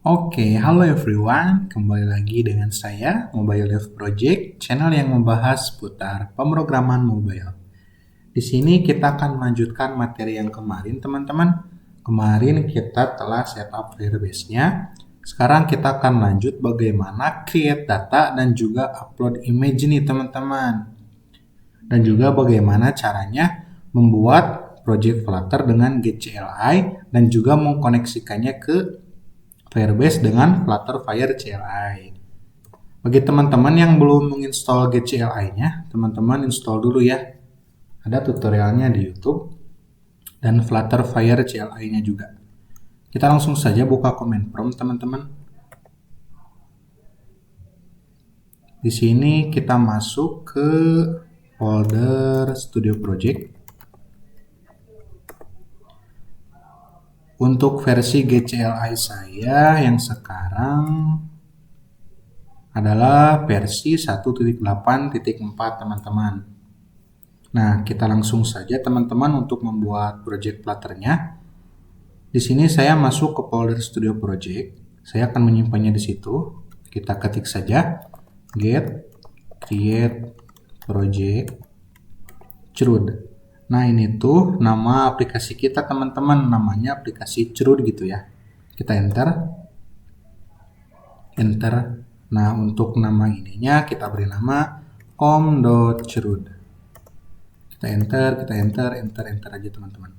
Oke, halo everyone. Kembali lagi dengan saya, Mobile Dev Project, channel yang membahas seputar pemrograman mobile. Di sini kita akan melanjutkan materi yang kemarin, teman-teman. Kemarin kita telah setup Firebase-nya. Sekarang kita akan lanjut bagaimana create data dan juga upload image nih, teman-teman. Dan juga bagaimana caranya membuat project Flutter dengan Get.CLI dan juga mengkoneksikannya ke Firebase dengan Flutterfire CLI. Bagi teman-teman yang belum menginstall Get.CLI-nya, teman-teman install dulu ya. Ada tutorialnya di YouTube dan Flutterfire CLI-nya juga. Kita langsung saja buka command prompt, teman-teman. Di sini kita masuk ke folder Studio Project. Untuk versi Get.CLI saya yang sekarang adalah versi 1.8.4, teman-teman. Nah, kita langsung saja teman-teman untuk membuat project Flutter-nya. Di sini saya masuk ke folder Studio Project. Saya akan menyimpannya di situ. Kita ketik saja get create project Chrood. Nah, ini tuh nama aplikasi kita, teman-teman. Namanya aplikasi Chrood gitu ya. Kita enter. Enter. Nah, untuk nama ininya kita beri nama com.chrood. Kita enter aja, teman-teman.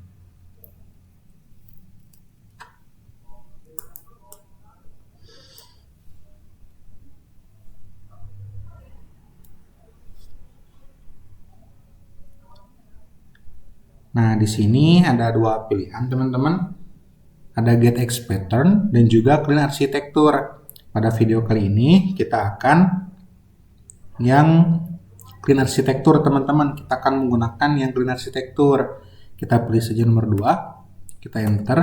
Nah, di sini ada dua pilihan, teman-teman. Ada getX pattern dan juga clean arsitektur. Pada video kali ini kita akan yang clean arsitektur, teman-teman. Kita akan menggunakan yang clean arsitektur. Kita pilih saja nomor 2. Kita enter.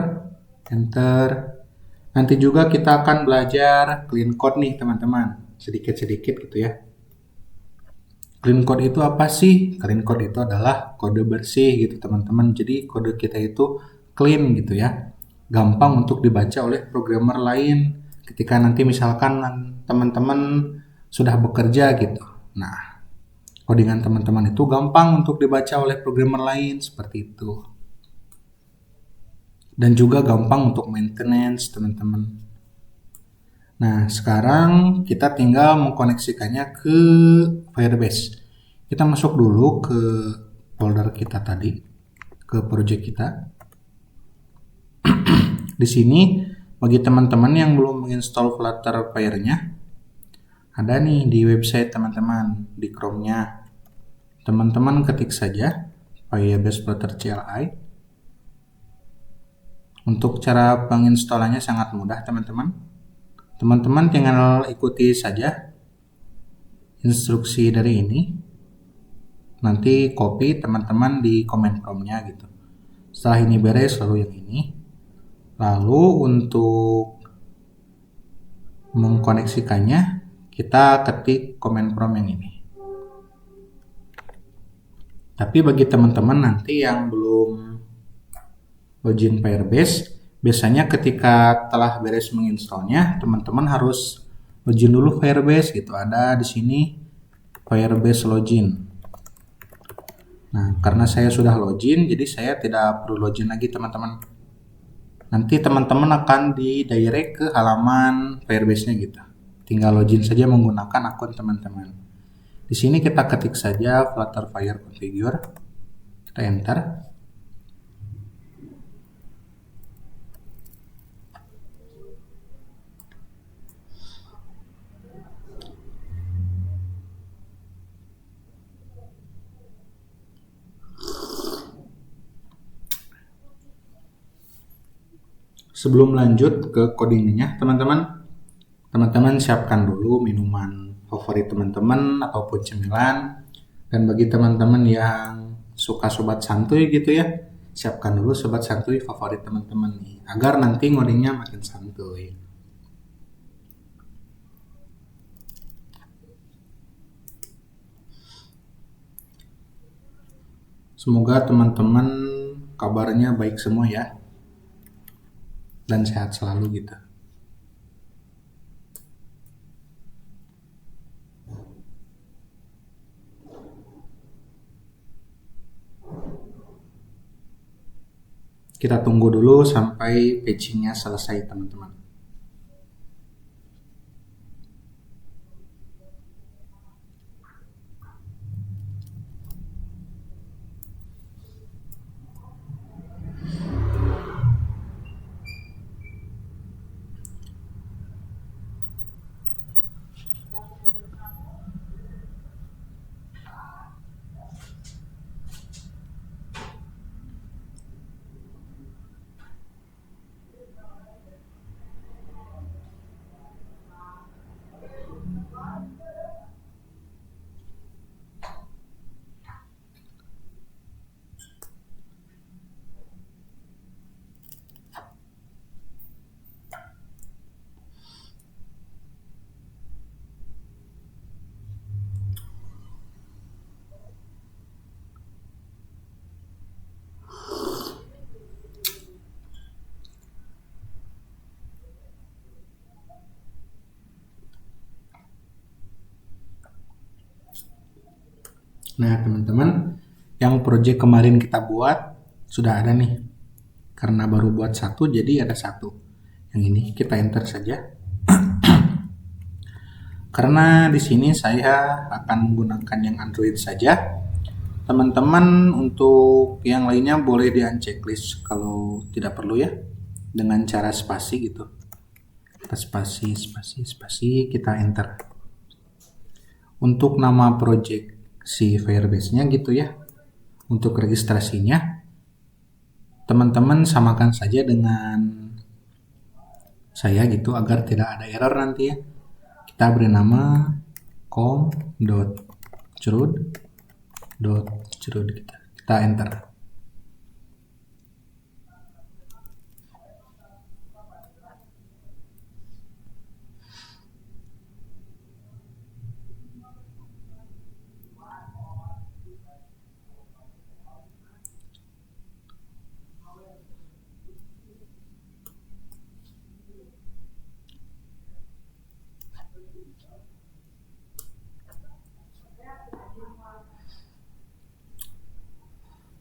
Nanti juga kita akan belajar clean code nih, teman-teman. Sedikit-sedikit gitu ya. Clean code itu apa sih? Clean code itu adalah kode bersih gitu, teman-teman. Jadi kode kita itu clean gitu ya. Gampang untuk dibaca oleh programmer lain ketika nanti misalkan teman-teman sudah bekerja gitu. Nah, codingan teman-teman itu gampang untuk dibaca oleh programmer lain seperti itu. Dan juga gampang untuk maintenance, teman-teman. Nah, sekarang kita tinggal mengkoneksikannya ke Firebase. Kita masuk dulu ke folder kita tadi, ke project kita. Di sini, bagi teman-teman yang belum menginstall Flutterfire-nya, ada nih di website teman-teman, di Chrome-nya. Teman-teman ketik saja Firebase Flutter CLI. Untuk cara penginstalannya sangat mudah, teman-teman. Teman-teman tinggal ikuti saja instruksi dari ini. Nanti copy teman-teman di command prompt-nya gitu. Setelah ini beres, lalu yang ini. Lalu untuk mengkoneksikannya, kita ketik command prompt yang ini. Tapi bagi teman-teman nanti yang belum login Firebase, biasanya ketika telah beres menginstalnya, teman-teman harus login dulu Firebase gitu. Ada di sini Firebase login. Nah, karena saya sudah login, jadi saya tidak perlu login lagi, teman-teman. Nanti teman-teman akan di-direct ke halaman Firebase-nya gitu. Tinggal login saja menggunakan akun teman-teman. Di sini kita ketik saja Flutterfire configure. Kita enter. Sebelum lanjut ke codingnya, teman-teman siapkan dulu minuman favorit teman-teman ataupun cemilan. Dan bagi teman-teman yang suka sobat santuy gitu ya, siapkan dulu sobat santuy favorit teman-teman nih, agar nanti ngodingnya makin santuy. Semoga teman-teman kabarnya baik semua ya, dan sehat selalu gitu. Kita tunggu dulu sampai patchingnya selesai, teman-teman. Nah, teman-teman, yang project kemarin kita buat sudah ada nih. Karena baru buat satu, jadi ada satu. Yang ini kita enter saja. Karena di sini saya akan menggunakan yang Android saja. Teman-teman untuk yang lainnya boleh di-unchecklist kalau tidak perlu ya. Dengan cara spasi gitu. Kita spasi, kita enter. Untuk nama project si Firebase-nya gitu ya. Untuk registrasinya, teman-teman samakan saja dengan saya gitu agar tidak ada error nanti ya. Kita beri nama com.crud kita enter.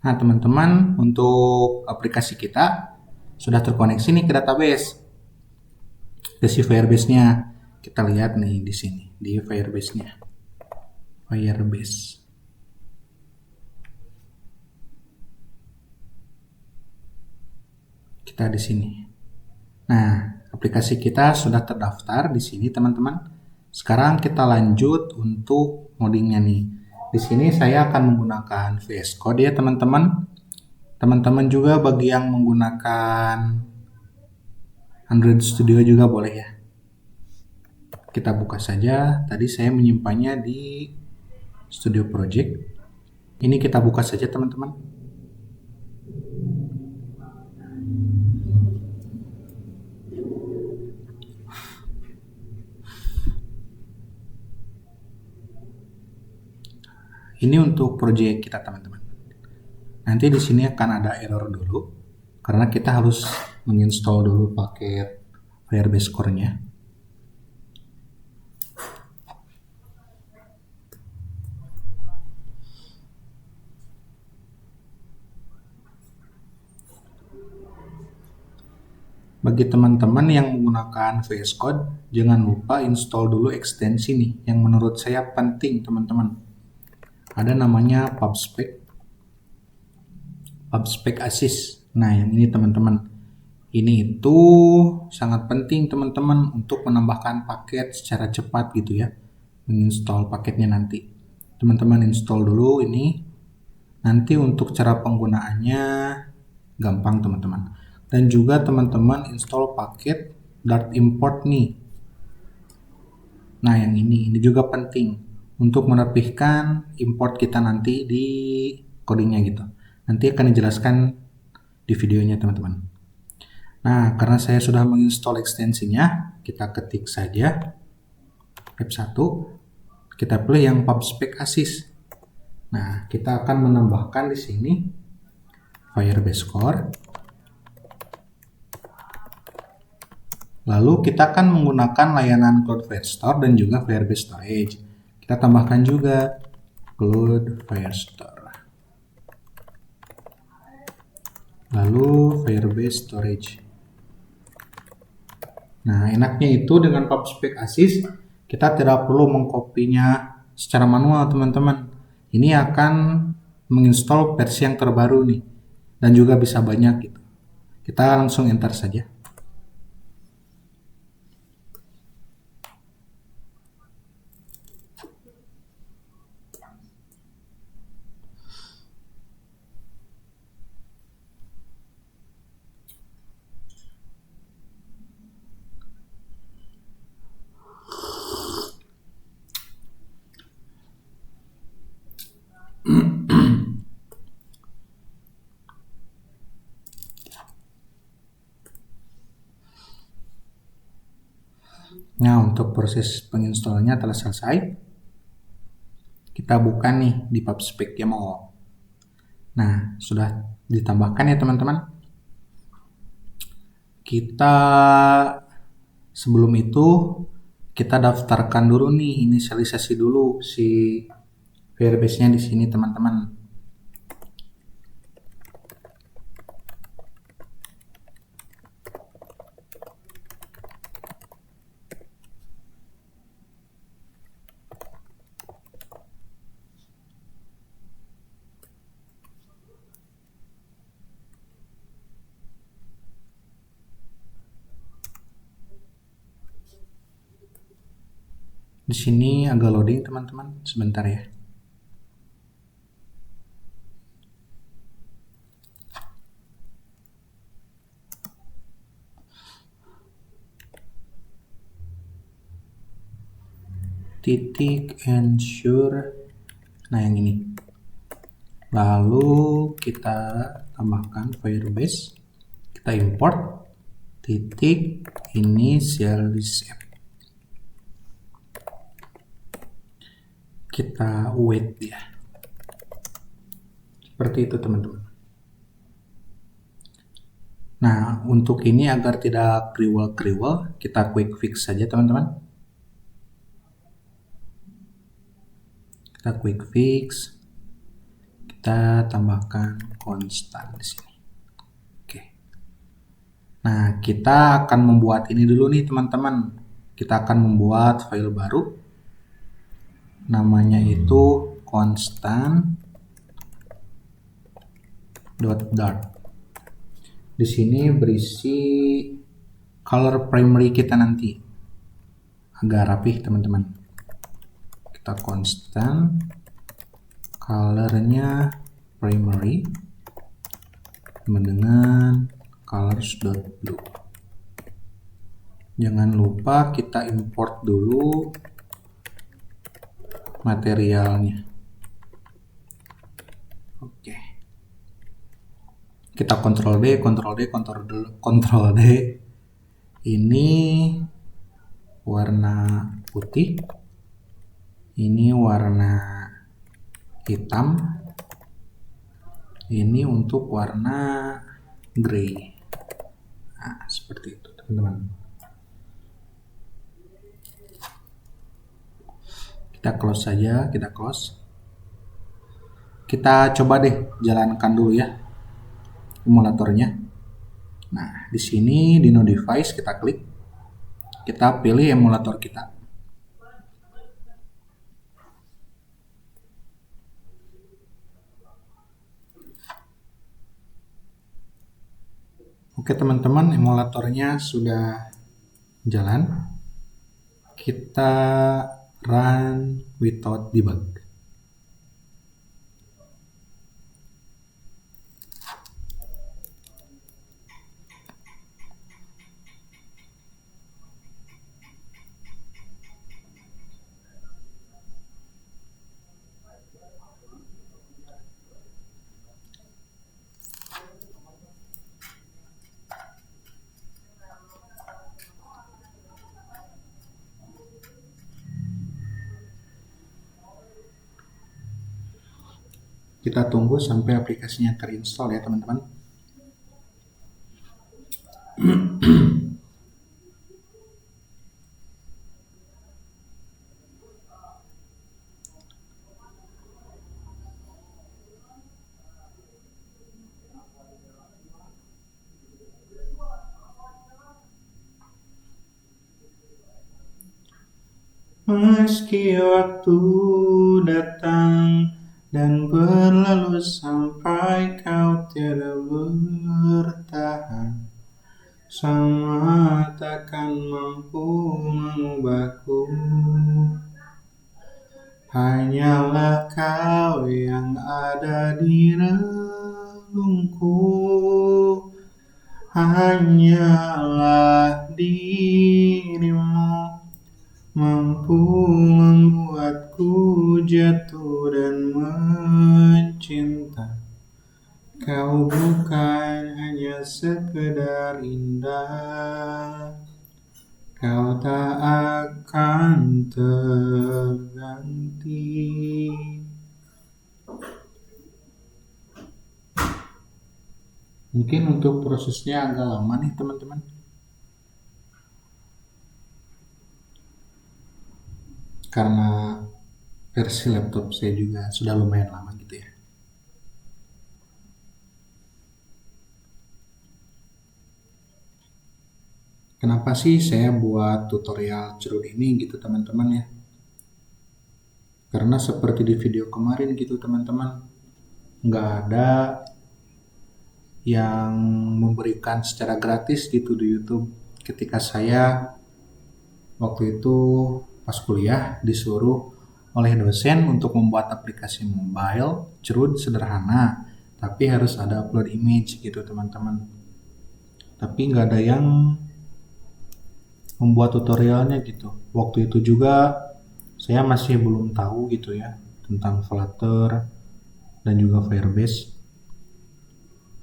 Nah, teman-teman, untuk aplikasi kita sudah terkoneksi nih ke database. Ke si Firebase-nya. Kita lihat nih di sini, di Firebase-nya. Firebase. Kita di sini. Nah, aplikasi kita sudah terdaftar di sini, teman-teman. Sekarang kita lanjut untuk moddingnya nih. Di sini saya akan menggunakan VS Code ya, teman-teman. Teman-teman juga bagi yang menggunakan Android Studio juga boleh ya. Kita buka saja. Tadi saya menyimpannya di Studio Project. Ini kita buka saja, teman-teman. Ini untuk project kita, teman-teman. Nanti di sini akan ada error dulu karena kita harus menginstall dulu paket Firebase Core-nya. Bagi teman-teman yang menggunakan VS Code, jangan lupa install dulu ekstensi nih yang menurut saya penting, teman-teman. Ada namanya PubSpec Assist. Nah, yang ini teman-teman. Ini itu sangat penting teman-teman untuk menambahkan paket secara cepat gitu ya. Menginstall paketnya nanti. Teman-teman install dulu ini. Nanti untuk cara penggunaannya gampang teman-teman. Dan juga teman-teman install paket Dart import nih. Nah, yang ini juga penting untuk merapihkan import kita nanti di codingnya gitu. Nanti akan dijelaskan di videonya, teman-teman. Nah, karena saya sudah menginstall ekstensinya, kita ketik saja F1, kita pilih yang PubSpec Assist. Nah, kita akan menambahkan di sini Firebase Core. Lalu kita akan menggunakan layanan Cloudflare Store dan juga Firebase Storage. Kita tambahkan juga Cloudflare Store. lalu Firebase Storage. Nah, enaknya itu dengan PubSpec Assist, kita tidak perlu mengkopinya secara manual, teman-teman. Ini akan menginstall versi yang terbaru nih, dan juga bisa banyak gitu. Kita langsung enter saja. Nah, untuk proses penginstalnya telah selesai. Kita buka nih di PubSpec YAML. Nah, sudah ditambahkan ya teman-teman. Kita sebelum itu kita daftarkan dulu nih, inisialisasi dulu si Firebase-nya di sini teman-teman. Di sini agak loading teman-teman, sebentar ya. Titik ensure, nah yang ini. Lalu kita tambahkan Firebase, kita import titik initialize. Kita wait ya. Seperti itu teman-teman. Nah, untuk ini agar tidak kriwel-kriwel, kita quick fix saja teman-teman. Kita quick fix. Kita tambahkan konstan di sini. Oke. Nah, kita akan membuat ini dulu nih teman-teman. Kita akan membuat file baru. Namanya itu constant.dart. Di sini berisi color primary kita nanti. Agak rapih teman-teman. Kita constant colornya primary dengan colors.blue. Jangan lupa kita import dulu materialnya. Oke. Kita Ctrl D, Ctrl D, Ctrl D. Ini warna putih. Ini warna hitam. Ini untuk warna grey. Nah, seperti itu teman-teman. Kita close saja, kita close. Kita coba deh jalankan dulu ya emulatornya. Nah, di sini di no device kita klik. Kita pilih emulator kita. Oke teman-teman, emulatornya sudah jalan. Kita run without debug. Kita tunggu sampai aplikasinya terinstall ya teman-teman. Meski waktu datang dan berlalu sampai kau tiada bertahan, sama takkan mampu mengubahku. Hanyalah kau yang ada di relungku, hanyalah dirimu mampu membuatku jatuh dan mencinta. Kau bukan hanya sekedar indah, kau tak akan terganti. Mungkin untuk prosesnya agak lama nih teman-teman, karena versi laptop saya juga sudah lumayan lama gitu ya. Kenapa sih saya buat tutorial cerut ini gitu teman-teman ya? Karena seperti di video kemarin gitu teman-teman, nggak ada yang memberikan secara gratis gitu di YouTube. Ketika saya waktu itu pas kuliah disuruh oleh dosen untuk membuat aplikasi mobile cerut sederhana, tapi harus ada upload image gitu teman-teman. Tapi nggak ada yang membuat tutorialnya gitu. Waktu itu juga saya masih belum tahu gitu ya tentang Flutter dan juga Firebase.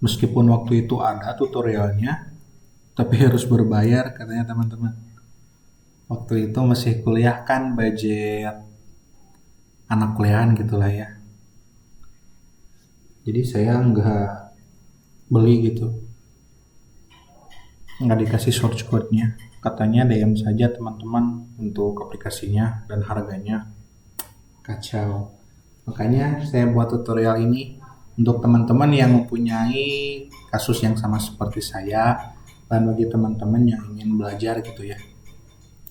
Meskipun waktu itu ada tutorialnya, tapi harus berbayar katanya teman-teman. Waktu itu masih kuliah kan, budget anak kuliahan gitulah ya. Jadi saya nggak beli gitu, nggak dikasih source code-nya. Katanya DM saja teman-teman untuk aplikasinya dan harganya. Kacau. Makanya saya buat tutorial ini untuk teman-teman yang mempunyai kasus yang sama seperti saya, dan bagi teman-teman yang ingin belajar gitu ya.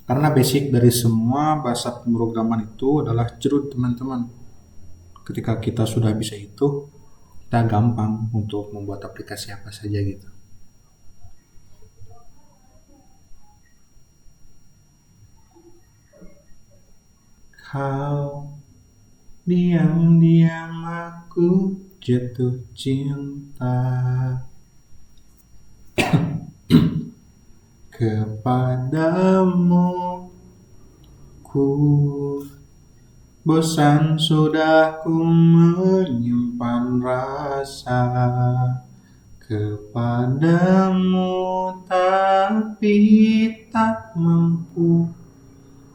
Karena basic dari semua bahasa pemrograman itu adalah cerut teman-teman. Ketika kita sudah bisa itu, kita gampang untuk membuat aplikasi apa saja gitu. Kau diam-diam aku jatuh cinta kepadamu, ku bosan sudah ku menyimpan rasa kepadamu, tapi tak mampu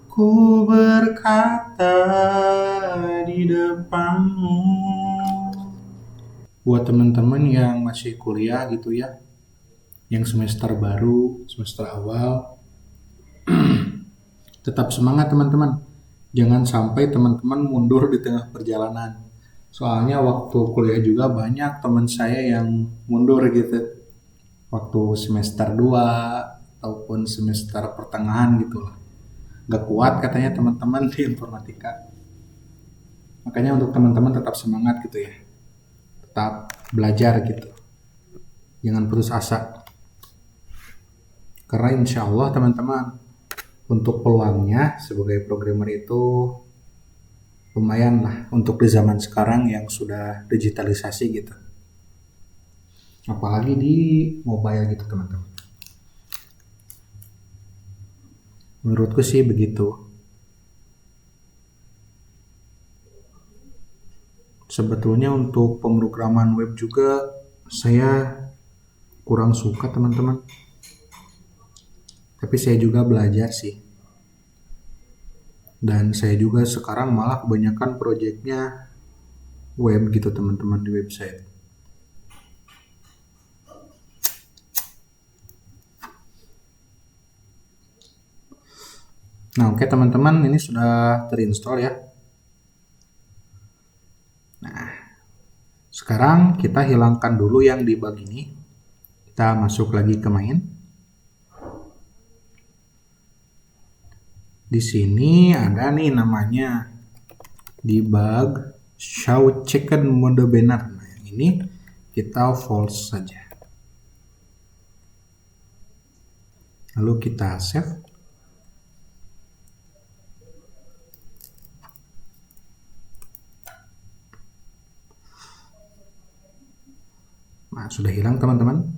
ku berkata di depanmu. Buat teman-teman yang masih kuliah gitu ya, yang semester baru, semester awal, tetap semangat teman-teman. Jangan sampai teman-teman mundur di tengah perjalanan. Soalnya waktu kuliah juga banyak teman saya yang mundur gitu. Waktu semester 2 ataupun semester pertengahan gitu lah. Gak kuat katanya teman-teman di informatika. Makanya untuk teman-teman tetap semangat gitu ya. Tetap belajar gitu. Jangan putus asa. Karena insya Allah teman-teman, untuk peluangnya sebagai programmer itu lumayan lah untuk di zaman sekarang yang sudah digitalisasi gitu. Apalagi di mobile gitu teman-teman. Menurutku sih begitu. Sebetulnya untuk pemrograman web juga saya kurang suka teman-teman. Tapi saya juga belajar sih. Dan saya juga sekarang malah kebanyakan proyeknya web gitu teman-teman di website. Nah oke teman-teman, ini sudah terinstall ya. Nah sekarang kita hilangkan dulu yang debug ini. Kita masuk lagi ke main. Di sini ada nih namanya debug show checked mode banner. Nah, yang ini kita false saja. Lalu kita save. Nah, sudah hilang teman-teman.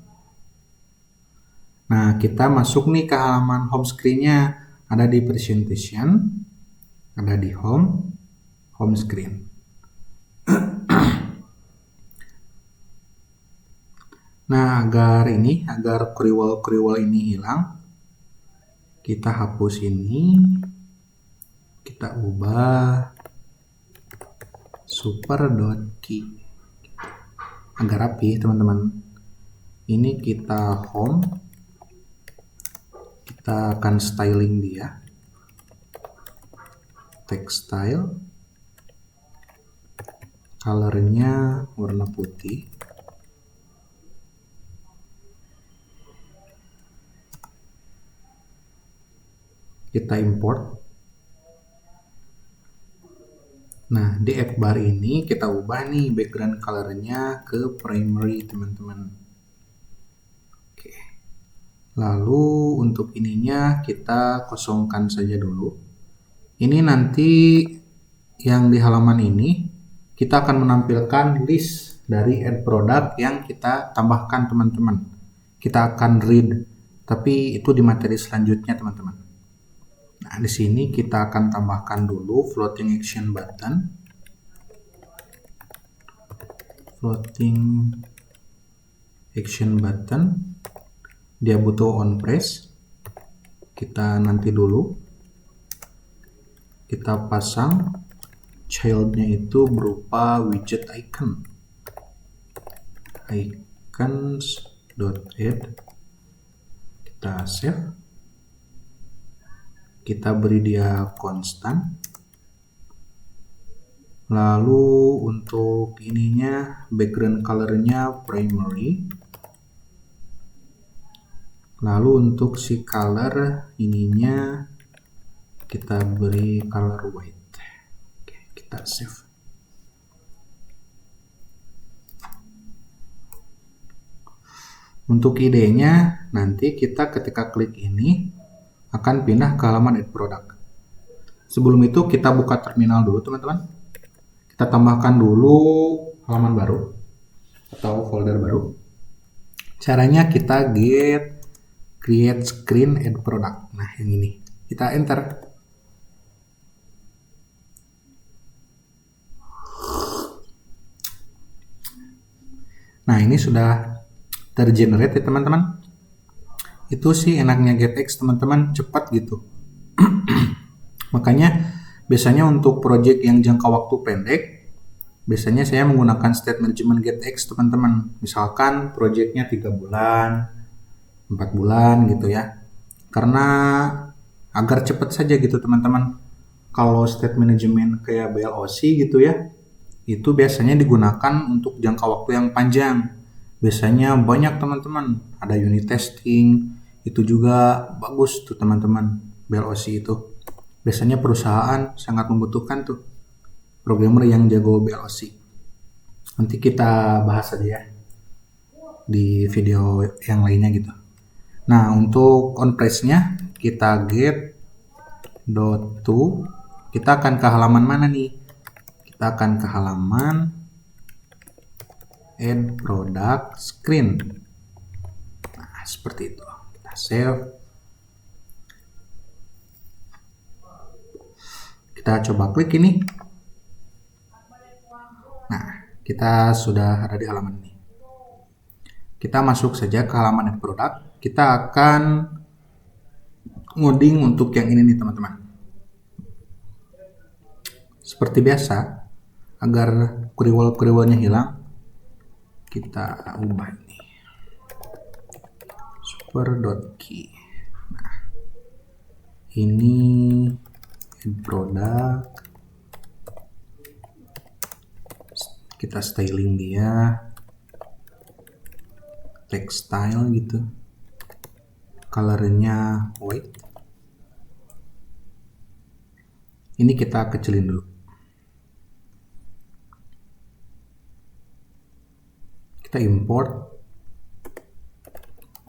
Nah, kita masuk nih ke halaman home screen-nya. Ada di presentation, ada di home screen. Nah, agar kriwel ini hilang, kita hapus ini, kita ubah super.key agar rapi teman-teman. Ini kita home, kita akan styling dia, text style, colornya warna putih. Kita import. Nah, di add bar ini kita ubah nih background colornya ke primary teman-teman. Oke. Lalu untuk ininya kita kosongkan saja dulu. Ini nanti yang di halaman ini kita akan menampilkan list dari add product yang kita tambahkan teman-teman. Kita akan read, tapi itu di materi selanjutnya teman-teman. Nah, di sini kita akan tambahkan dulu floating action button. Floating action button. Dia butuh on press. Kita nanti dulu. Kita pasang childnya itu berupa widget icon. Icons.add. Kita save. Kita beri dia konstan. Lalu untuk ininya background colornya primary. Lalu untuk si color ininya kita beri color white. Oke, kita save. Untuk idenya nanti kita ketika klik ini akan pindah ke halaman add product. Sebelum itu kita buka terminal dulu teman-teman. Kita tambahkan dulu halaman baru atau folder baru. Caranya kita get create screen add product. Nah, yang ini. Kita enter. Nah, ini sudah tergenerate ya teman-teman. Itu sih enaknya GetX teman-teman, cepat gitu. Makanya biasanya untuk project yang jangka waktu pendek, biasanya saya menggunakan state management GetX teman-teman. Misalkan projectnya 3 bulan, 4 bulan gitu ya. Karena agar cepat saja gitu teman-teman. Kalau state management kayak BLOC gitu ya, itu biasanya digunakan untuk jangka waktu yang panjang. Biasanya banyak teman-teman, ada unit testing, itu juga bagus tuh teman-teman, BLOC itu. Biasanya perusahaan sangat membutuhkan tuh programmer yang jago BLOC. Nanti kita bahas aja ya di video yang lainnya gitu. Nah, untuk on press-nya kita get .to, kita akan ke halaman mana nih? Kita akan ke halaman add product screen. Nah, seperti itu. Kita save. Kita coba klik ini. Nah, kita sudah ada di halaman ini. Kita masuk saja ke halaman add product. Kita akan ngoding untuk yang ini nih teman-teman. Seperti biasa, agar kriwel-kriwelnya hilang, kita ubah ini. Super.key. Nah, ini add product. Kita styling dia. Text style gitu. Colornya white. Ini kita kecilin dulu. Kita import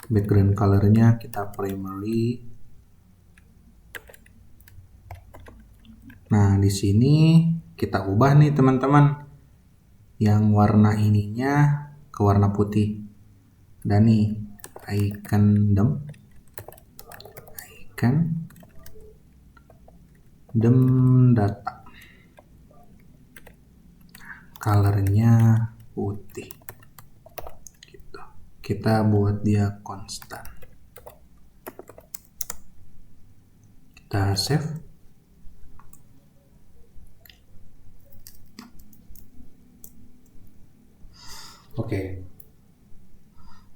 background colornya, kita primary. Nah, di sini kita ubah nih teman-teman, yang warna ininya ke warna putih. Dan nih icon dem data, colornya putih gitu. Kita buat dia konstan, kita save. Oke.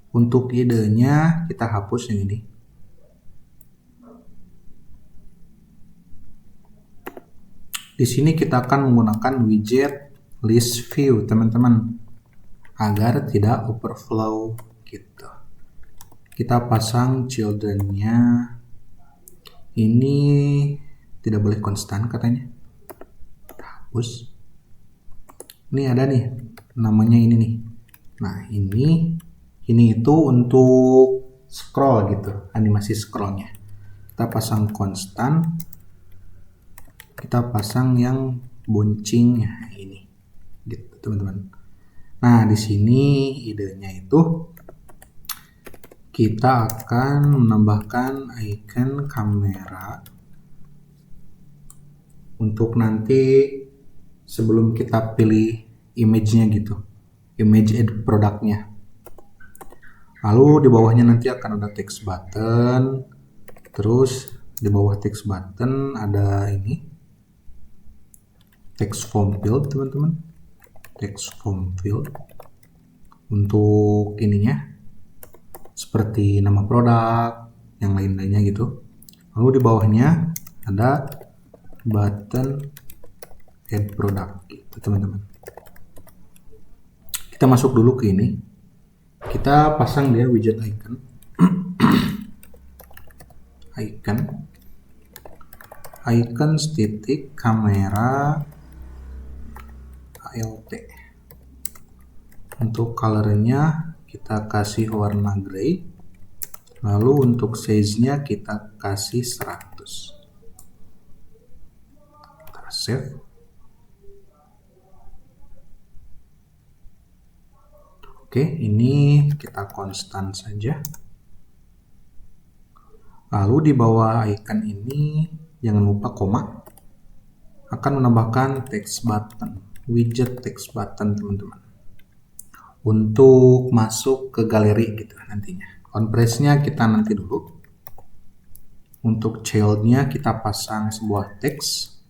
Untuk idenya kita hapus yang ini. Di sini kita akan menggunakan widget list view, teman-teman, agar tidak overflow gitu. Kita pasang children-nya. Ini tidak boleh konstan katanya. Hapus. Ini ada nih, namanya ini nih. Nah, ini itu untuk scroll gitu, animasi scrollnya. Kita pasang konstan. Kita pasang yang boncingnya ini, gitu teman-teman. Nah, di sini idenya itu kita akan menambahkan icon kamera untuk nanti sebelum kita pilih image-nya gitu, image add produknya. Lalu di bawahnya nanti akan ada text button, terus di bawah text button ada ini text form field, teman-teman. Text form field untuk ininya seperti nama produk, yang lain-lainnya gitu. Lalu di bawahnya ada button add product gitu, teman-teman. Kita masuk dulu ke ini. Kita pasang dia widget icon. icon titik kamera ALT. Untuk colornya kita kasih warna gray. Lalu untuk size-nya kita kasih 100. Kita save. Oke, ini kita konstan saja. Lalu di bawah icon ini jangan lupa koma. Akan menambahkan text button, widget text button, teman-teman, untuk masuk ke galeri gitu nantinya. On press-nya kita nanti dulu. Untuk child-nya kita pasang sebuah teks.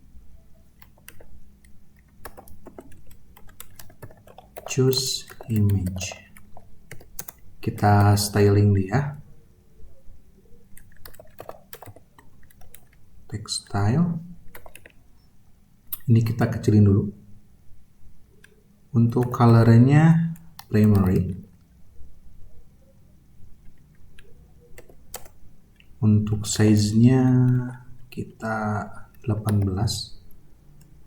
Choose image. Kita styling dia. Text style. Ini kita kecilin dulu. Untuk color-nya primary. Untuk size-nya kita 18.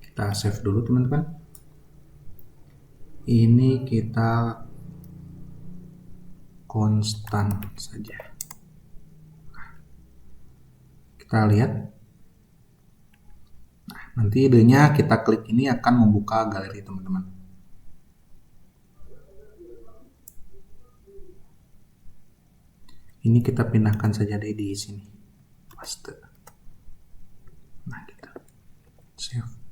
Kita save dulu, teman-teman. Ini kita konstan saja. Kita lihat. Nah, nanti idenya kita klik ini akan membuka galeri, teman-teman. Ini kita pindahkan saja deh di sini. Paste. Nah, gitu. Save.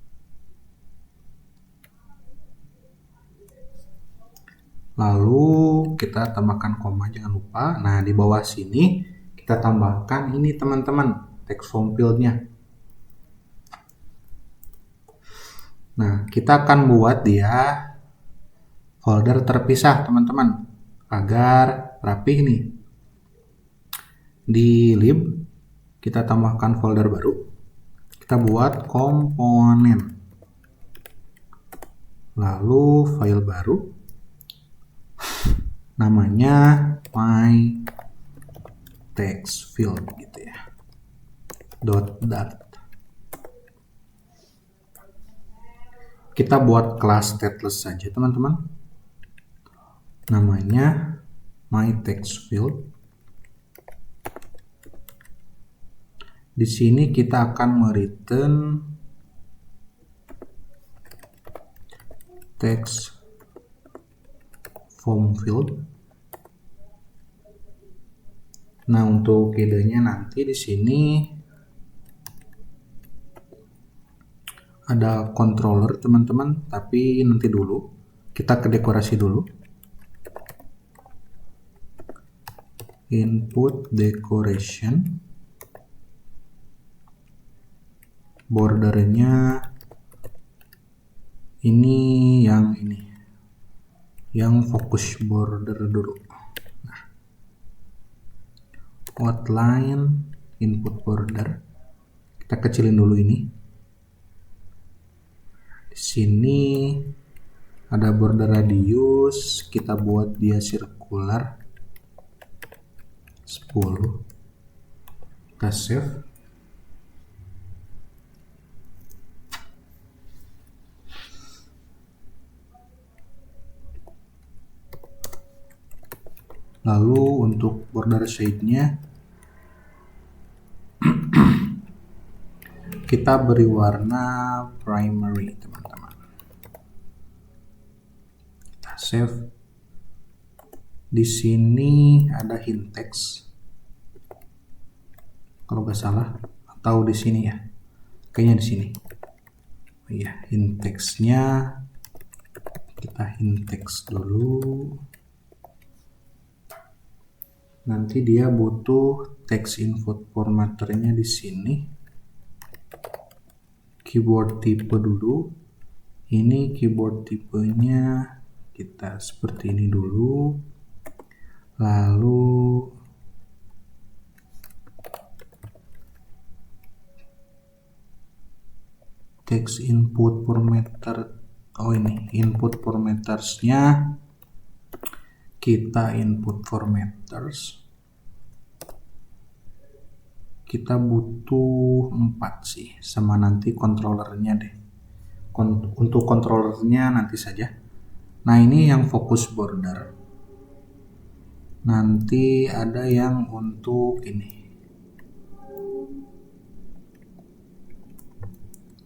Lalu kita tambahkan koma, jangan lupa. Nah, di bawah sini kita tambahkan ini, teman-teman, text form field-nya. Nah, kita akan buat dia folder terpisah, teman-teman, agar rapih nih. Di lib kita tambahkan folder baru. Kita buat komponen. Lalu file baru. Namanya my text field gitu ya. .dat. Kita buat kelas stateless saja teman-teman. Namanya myTextField. Di sini kita akan mereturn text form field. Nah, untuk idenya nanti di sini ada controller teman-teman, tapi nanti dulu kita ke dekorasi dulu. Input decoration, bordernya ini yang fokus border dulu. Nah, outline input border kita kecilin dulu ini. Di sini ada border radius, kita buat dia circular 10. Kita save. Lalu untuk border shade-nya kita beri warna primary teman-teman. Kita save. Di sini ada hint text, kalau nggak salah, atau di sini ya, kayaknya di sini. Oh iya, hint text-nya kita hint text dulu. Nanti dia butuh text input formatternya di sini. Keyboard type dulu. Ini keyboard tipenya kita seperti ini dulu. Lalu text input formatter. Oh ini input formattersnya. Kita input formatters, kita butuh 4 sih, sama nanti controllernya deh. Untuk controllernya nanti saja. Nah, ini yang fokus border. Nanti ada yang untuk ini,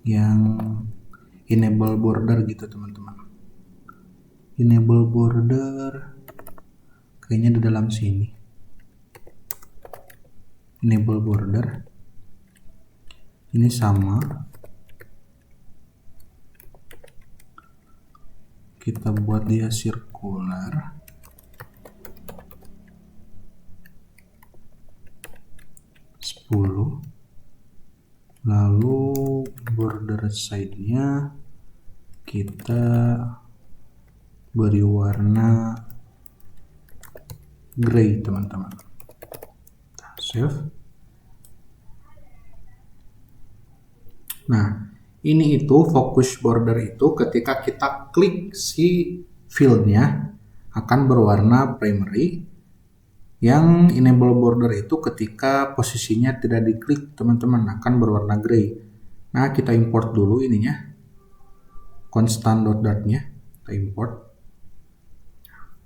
yang enable border gitu teman-teman. Enable border kayaknya di dalam sini. Enable border ini sama, kita buat dia circular 10. Lalu border side-nya kita beri warna gray teman-teman. Save. Nah, ini itu fokus border itu ketika kita klik si fieldnya akan berwarna primary. Yang enable border itu ketika posisinya tidak diklik teman-teman akan berwarna gray. Nah, kita import dulu ininya, constant dot-dotnya kita import.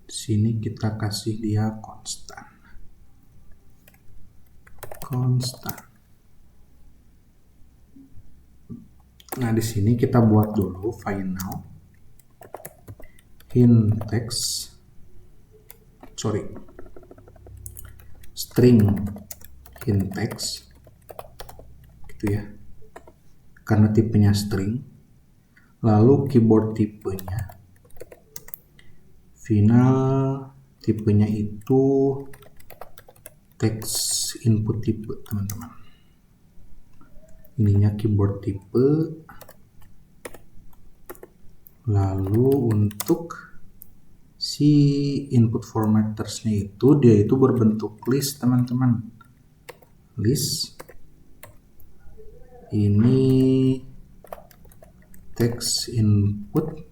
Di sini kita kasih dia constant. Nah, di sini kita buat dulu final string hint text gitu ya, karena tipenya string. Lalu keyboard tipenya final, tipenya itu text input type teman-teman. Ininya keyboard type. Lalu untuk si input formattersnya itu dia itu berbentuk list teman-teman. List ini text input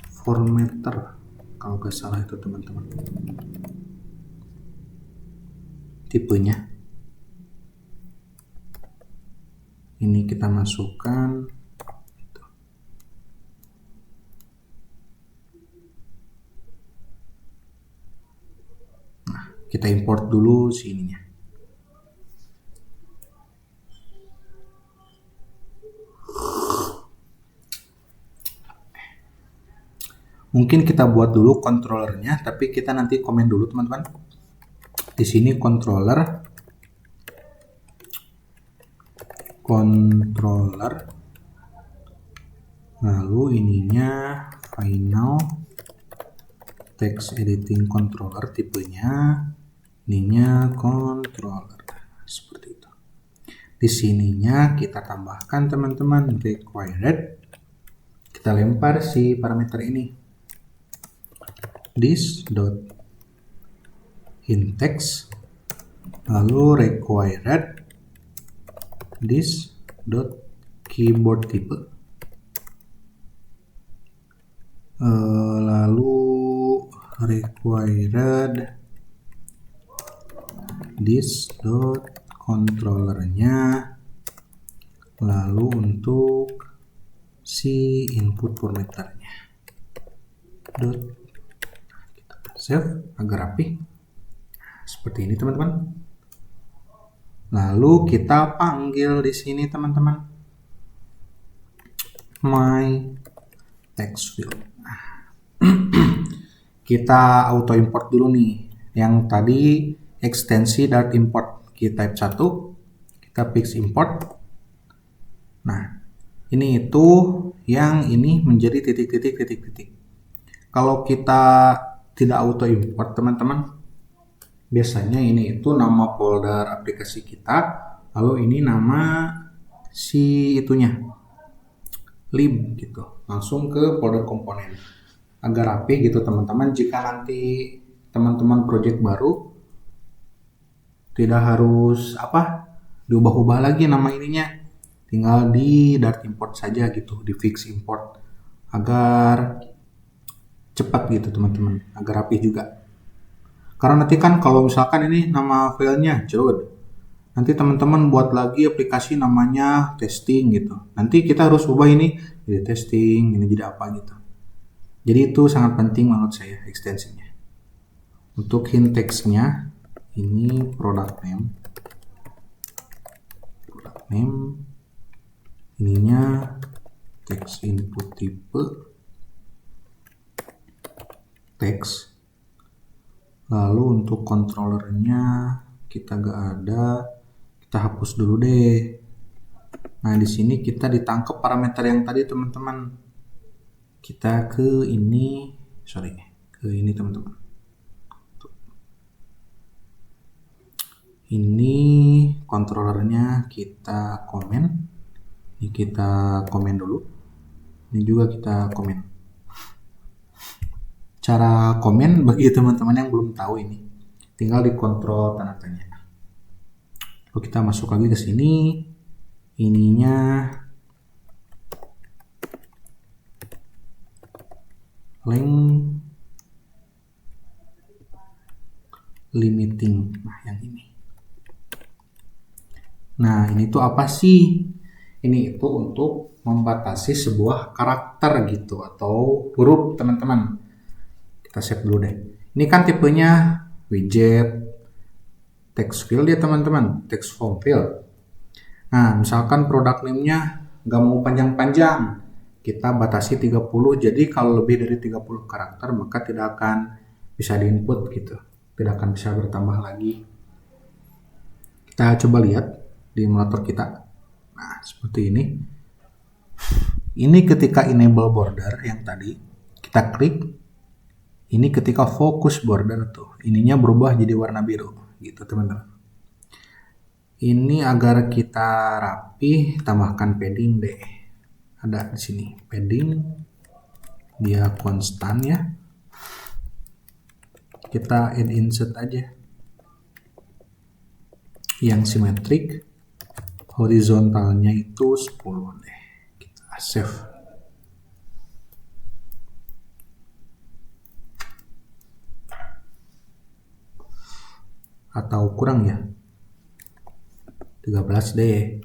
formatter kalau nggak salah itu teman-teman tipenya. Ini kita masukkan. Nah, kita import dulu sininya. Mungkin kita buat dulu controllernya, tapi kita nanti komen dulu teman-teman. Di sini controller, lalu ininya final text editing controller tipenya, ininya controller seperti itu. Di sininya kita tambahkan teman-teman required, kita lempar si parameter ini this.inText, lalu required this.keyboard type, lalu required this.controllernya, lalu untuk si input parameternya kita save agar rapi seperti ini teman-teman. Lalu kita panggil di sini teman-teman my text field. Kita auto import dulu nih. Yang tadi ekstensi Dart import, kita type 1, kita fix import. Nah, ini itu yang ini menjadi titik. Kalau kita tidak auto import teman-teman, biasanya ini itu nama folder aplikasi kita, lalu ini nama si itunya lib gitu, langsung ke folder komponen agar rapi gitu teman-teman. Jika nanti teman-teman project baru, tidak harus diubah-ubah lagi nama ininya, tinggal di Dart import saja gitu, di fix import agar cepat gitu teman-teman, agar rapi juga. Karena nanti kan kalau misalkan ini nama filenya Jod, nanti teman-teman buat lagi aplikasi namanya testing gitu, nanti kita harus ubah ini jadi testing, ini jadi apa gitu. Jadi itu sangat penting menurut saya ekstensinya. Untuk hint text-nya ini product name, ininya text input type text. Lalu untuk controllernya kita gak ada, kita hapus dulu deh. Nah di sini kita ditangkap parameter yang tadi teman-teman. Kita ke ini teman-teman. Ini controllernya kita komen. Ini kita komen dulu. Ini juga kita komen. Cara komen bagi teman-teman yang belum tahu ini, tinggal dikontrol tanda tanya. Lalu kita masuk lagi ke sini, ininya length limiting. Nah yang ini. Nah ini tuh apa sih? Ini itu untuk membatasi sebuah karakter gitu atau huruf teman-teman. Kita save dulu deh. Ini kan tipenya widget, text field ya teman-teman, text form field. Nah, misalkan product name-nya nggak mau panjang-panjang, kita batasi 30. Jadi kalau lebih dari 30 karakter maka tidak akan bisa diinput gitu. Tidak akan bisa bertambah lagi. Kita coba lihat di emulator kita. Nah, seperti ini. Ini ketika enable border yang tadi, kita klik. Ini ketika fokus border tuh, ininya berubah jadi warna biru gitu teman-teman. Ini agar kita rapi, tambahkan padding deh. Ada di sini padding, dia konstan ya. Kita add insert aja. Yang simetrik, horizontalnya itu 10 deh. Kita save. Atau kurang ya, 13 deh.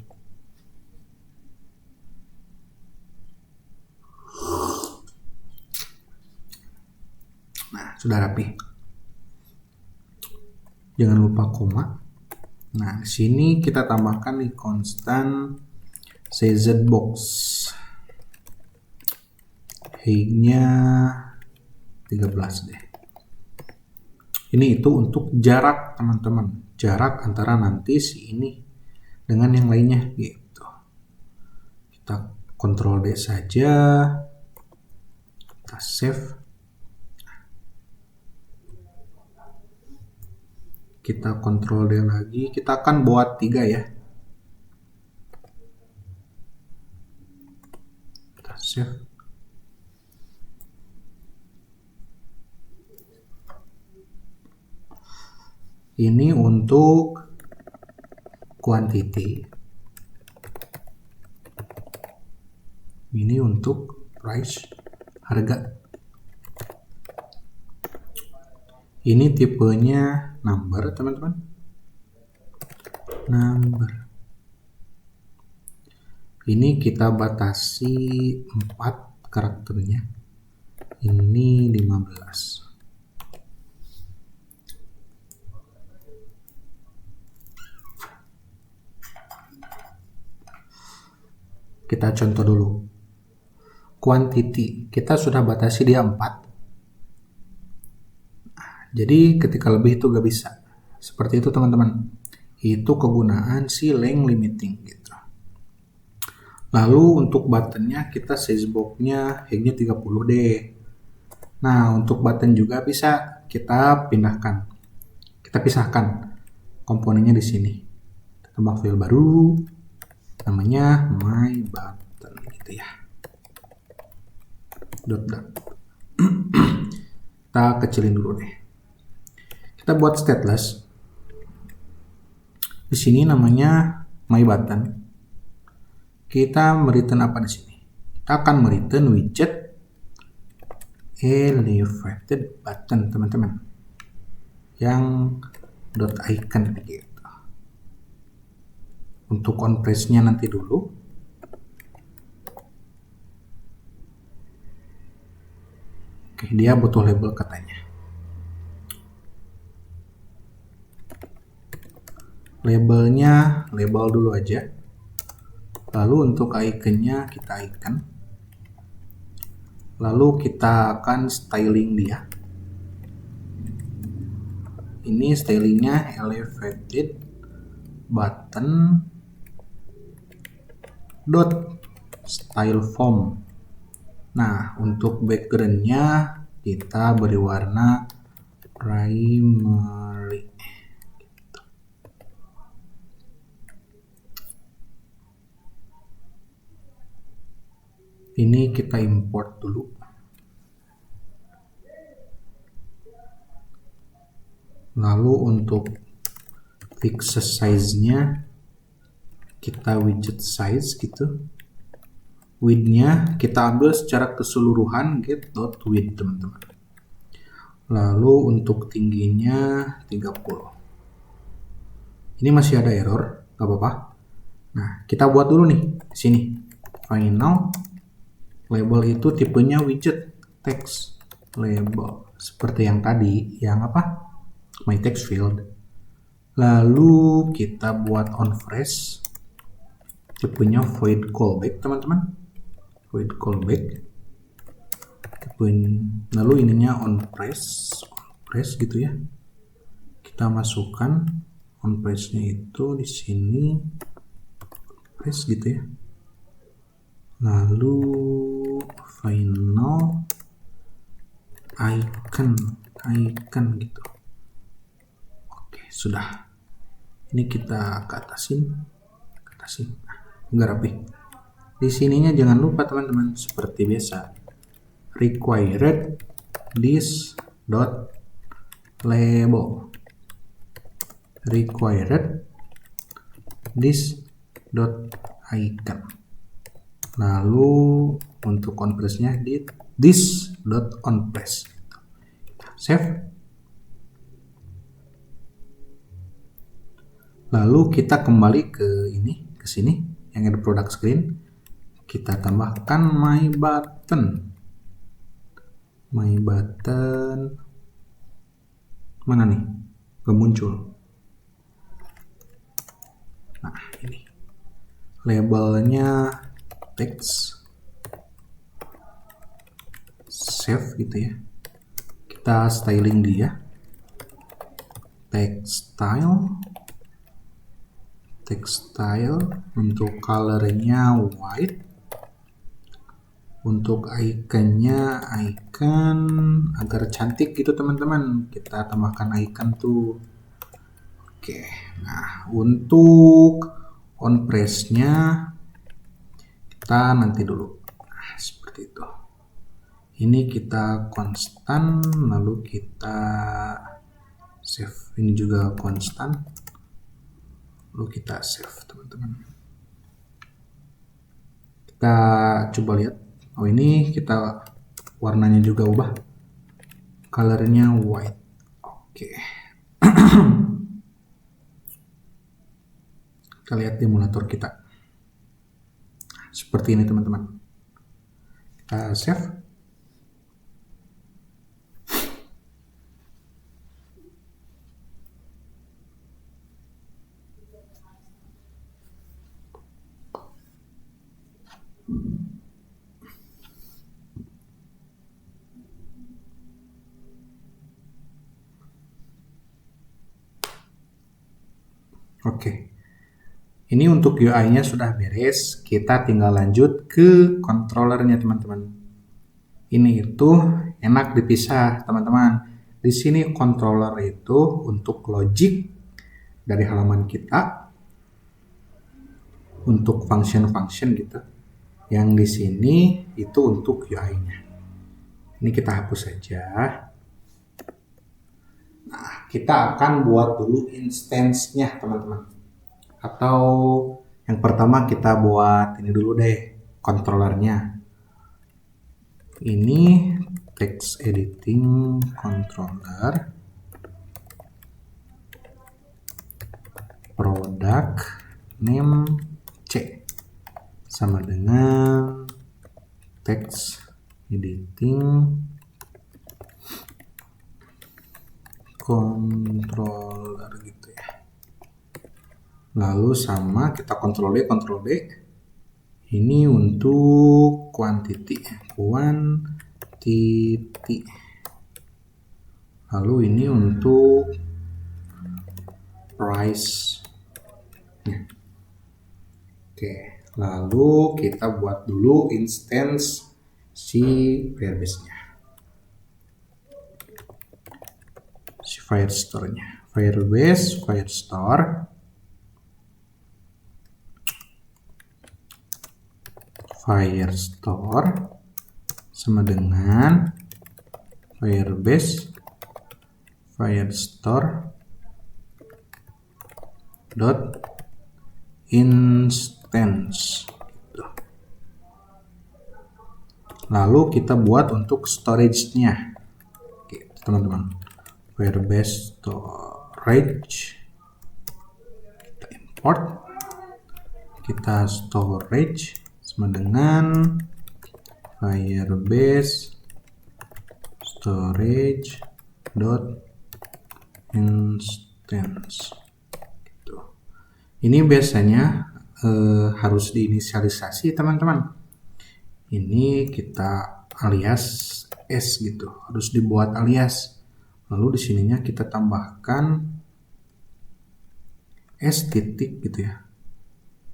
Sudah rapi. Jangan lupa koma. Nah, di sini kita tambahkan nih konstan czbox. Height-nya 13 deh. Ini itu untuk jarak teman-teman. Jarak antara nanti si ini dengan yang lainnya gitu. Kita Ctrl D saja. Kita save. Kita Ctrl D lagi. Kita akan buat 3 ya. Kita save. Ini untuk quantity. Ini untuk price, harga. Ini tipenya number, teman-teman. Number. Ini kita batasi 4 karakternya. Ini 15. Kita contoh dulu. Quantity, kita sudah batasi dia 4. Jadi ketika lebih itu gak bisa. Seperti itu teman-teman. Itu kegunaan si length limiting gitu. Lalu untuk buttonnya kita sizebox-nya height-nya 30 deh. Nah untuk button juga bisa kita pindahkan. Kita pisahkan komponennya di sini. Kita tambah file baru. Namanya my button gitu ya. Dot. Kita kecilin dulu deh. Kita buat stateless. Di sini namanya my button. Kita mereturn apa di sini? Kita akan mereturn widget elevated button, teman-teman. Yang dot icon gitu. Untuk on press-nya nanti dulu. Oke, dia butuh label katanya. Labelnya label dulu aja. Lalu untuk iconnya kita icon. Lalu kita akan styling dia. Ini stylingnya elevated button dot style form. Nah untuk backgroundnya kita beri warna primary. Ini kita import dulu. Lalu untuk fix size-nya kita widget size gitu. Width-nya kita ambil secara keseluruhan get.width, teman-teman. Lalu untuk tingginya 30. Ini masih ada error, gak apa-apa. Nah, kita buat dulu nih di sini. Final label itu tipenya widget text label seperti yang tadi, yang apa? My text field. Lalu kita buat on fresh. Tipenya void callback, teman-teman. Void callback. Lalu ininya on press gitu ya. Kita masukkan on press-nya itu di sini press gitu ya. Lalu final icon gitu. Oke, sudah. Ini kita ke atasin. Enggak rapi. Di sininya jangan lupa teman-teman seperti biasa. Required this dot label. Required this dot icon. Lalu untuk on press-nya di this dot on press. Save. Lalu kita kembali ke sini yang ada product screen. Kita tambahkan my button. Mana nih? Gak muncul. Nah, ini. Labelnya text. Save gitu ya. Kita styling dia. Textile untuk colornya white, untuk iconnya icon agar cantik gitu teman-teman, kita tambahkan icon tuh. Oke, nah untuk on press-nya kita nanti dulu. Nah, seperti itu. Ini kita konstan, lalu kita save. Ini juga konstan, lalu kita save teman-teman. Kita coba lihat. Oh, ini kita warnanya juga ubah, colornya white. Oke. Kita lihat emulator kita seperti ini teman-teman. Kita save. Oke. Ini untuk UI-nya sudah beres, kita tinggal lanjut ke controllernya teman-teman. Ini itu enak dipisah teman-teman. Di sini controller itu untuk logic dari halaman kita, untuk function-function gitu. Yang di sini itu untuk UI-nya. Ini kita hapus saja. Nah, kita akan buat dulu instance-nya teman-teman. Atau yang pertama kita buat ini dulu deh, controllernya. Ini text editing controller product name C sama dengan text editing controller gitu ya. Lalu sama kita Ctrl D. Ini untuk quantity. Lalu ini untuk price. Oke, lalu kita buat dulu instance si Firebase-nya. Si Firestore-nya. Firebase, Firestore. Firestore sama dengan Firebase Firestore dot instance gitu. Lalu kita buat untuk storage-nya. Oke, teman-teman. Firebase storage, kita import, kita storage sama dengan Firebase storage dot instance gitu. Ini biasanya harus diinisialisasi teman-teman. Ini kita alias S gitu, harus dibuat alias. Lalu di sininya kita tambahkan S titik gitu ya.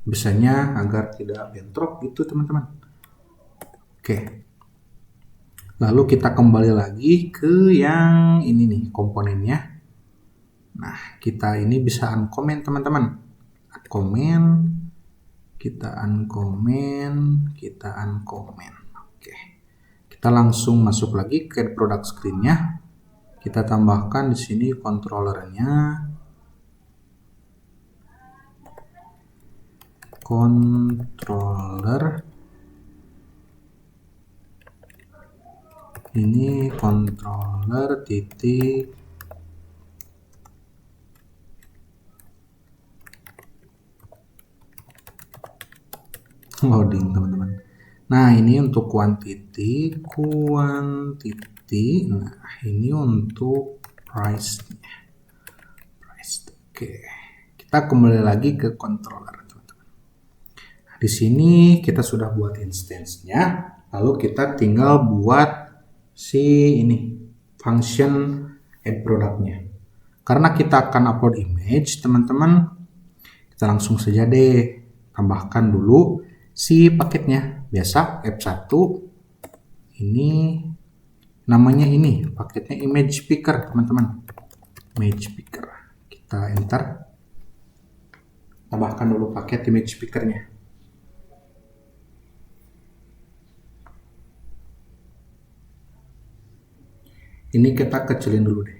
Biasanya agar tidak bentrok gitu teman-teman. Oke. Lalu kita kembali lagi ke yang ini nih komponennya. Nah, kita ini bisa uncomment teman-teman. Kita uncomment. Oke. Kita langsung masuk lagi ke product screen-nya. Kita tambahkan di sini controllernya. Ini controller titik loading teman-teman. Nah, ini untuk quantity. Nah, ini untuk price. Oke, kita kembali lagi ke controller, teman-teman. Di sini kita sudah buat instance-nya, lalu kita tinggal buat si ini function add product-nya. Karena kita akan upload image, teman-teman, kita langsung saja deh tambahkan dulu si paketnya. Biasa F1 ini namanya ini paketnya image picker, teman-teman. Image picker. Kita enter. Tambahkan dulu paket image pickernya. Ini kita kecilin dulu deh.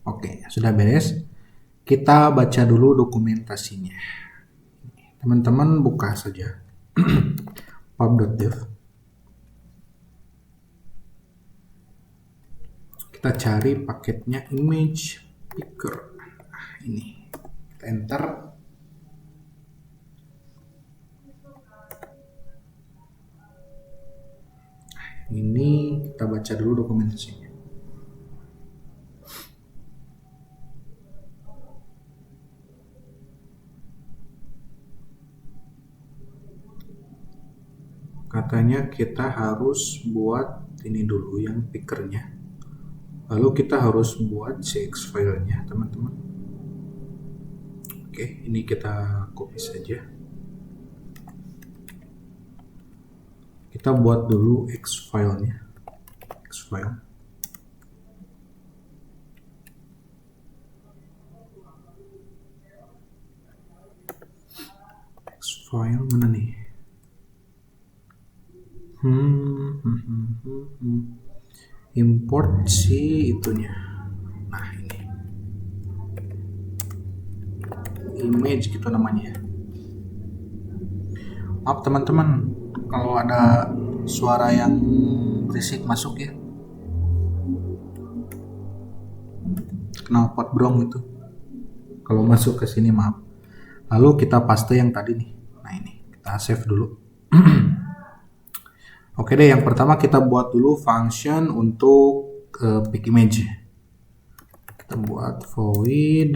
Oke, sudah beres. Kita baca dulu dokumentasinya. Teman-teman buka saja pub.dev. Kita cari paketnya image picker. Nah, ini. Kita enter. Ini kita baca dulu dokumentasinya. Katanya kita harus buat ini dulu yang pickernya. Lalu kita harus buat CX filenya, teman-teman. Oke, ini kita copy saja. Kita buat dulu X filenya. X file. X file mana nih? Import si itunya. Nah, ini image gitu namanya. Maaf teman-teman kalau ada suara yang berisik masuk ya. Knalpot brong itu. Kalau masuk ke sini maaf. Lalu kita paste yang tadi nih. Nah, ini kita save dulu. Oke deh, yang pertama kita buat dulu function untuk pick image. Kita buat void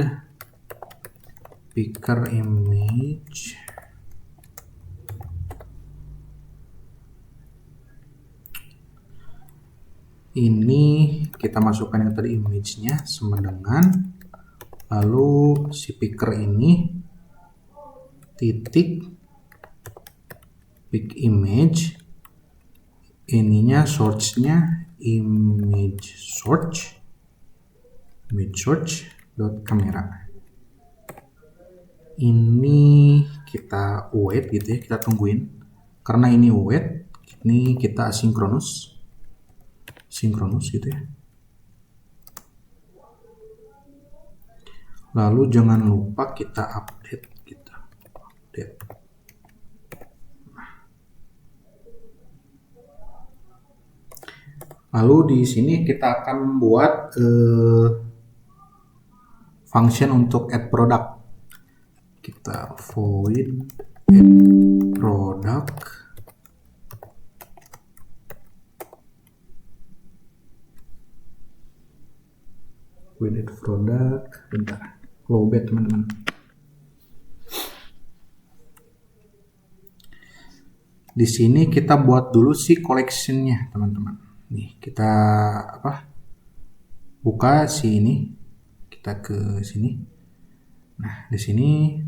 picker image. Ini kita masukkan yang tadi image-nya sama dengan, lalu si picker ini titik pick image, ininya source-nya image search dot camera. Ini kita wait gitu ya, kita tungguin karena ini wait, ini kita sinkronus gitu ya. Lalu jangan lupa kita update. Lalu di sini kita akan buat function untuk add product. Kita void add product. Void add product. Bentar, lowbat teman-teman. Di sini kita buat dulu si collection-nya, teman-teman. Nih, kita buka si ini. Kita ke sini. Nah, di sini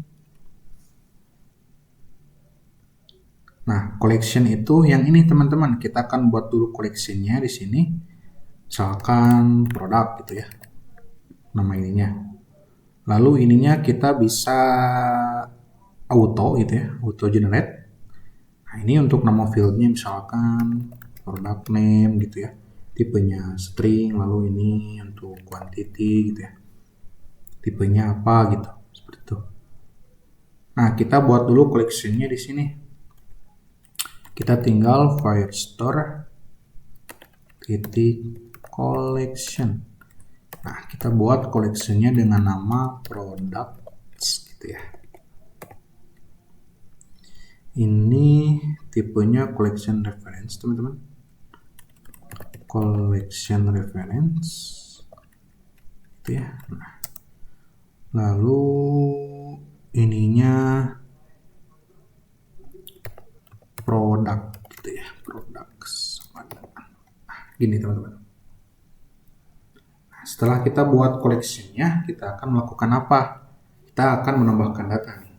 Nah, collection itu yang ini teman-teman. Kita akan buat dulu collectionnya di sini. Misalkan produk gitu ya. Nama ininya. Lalu ininya kita bisa auto gitu ya, auto generate. Nah, ini untuk nama fieldnya misalkan product name gitu ya. Tipenya string, lalu ini untuk quantity gitu ya. Tipenya apa gitu, seperti itu. Nah, kita buat dulu collectionnya di sini. Kita tinggal firestore titik collection. Nah, kita buat collectionnya dengan nama products gitu ya. Ini tipenya collection reference, teman-teman. Collection reference gitu ya. Nah, lalu ininya produk gitu ya, products. Nah, gini teman-teman. Setelah kita buat collection-nya, kita akan melakukan apa? Kita akan menambahkan data nih.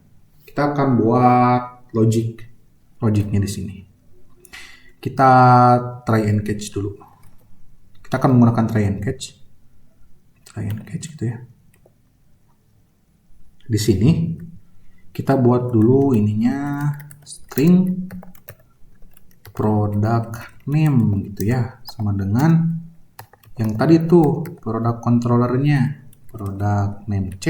Kita akan buat logiknya di sini. Kita try and catch dulu. Kita akan menggunakan try and catch gitu ya. Di sini kita buat dulu ininya string product name gitu ya, sama dengan yang tadi tuh produk controllernya, product name c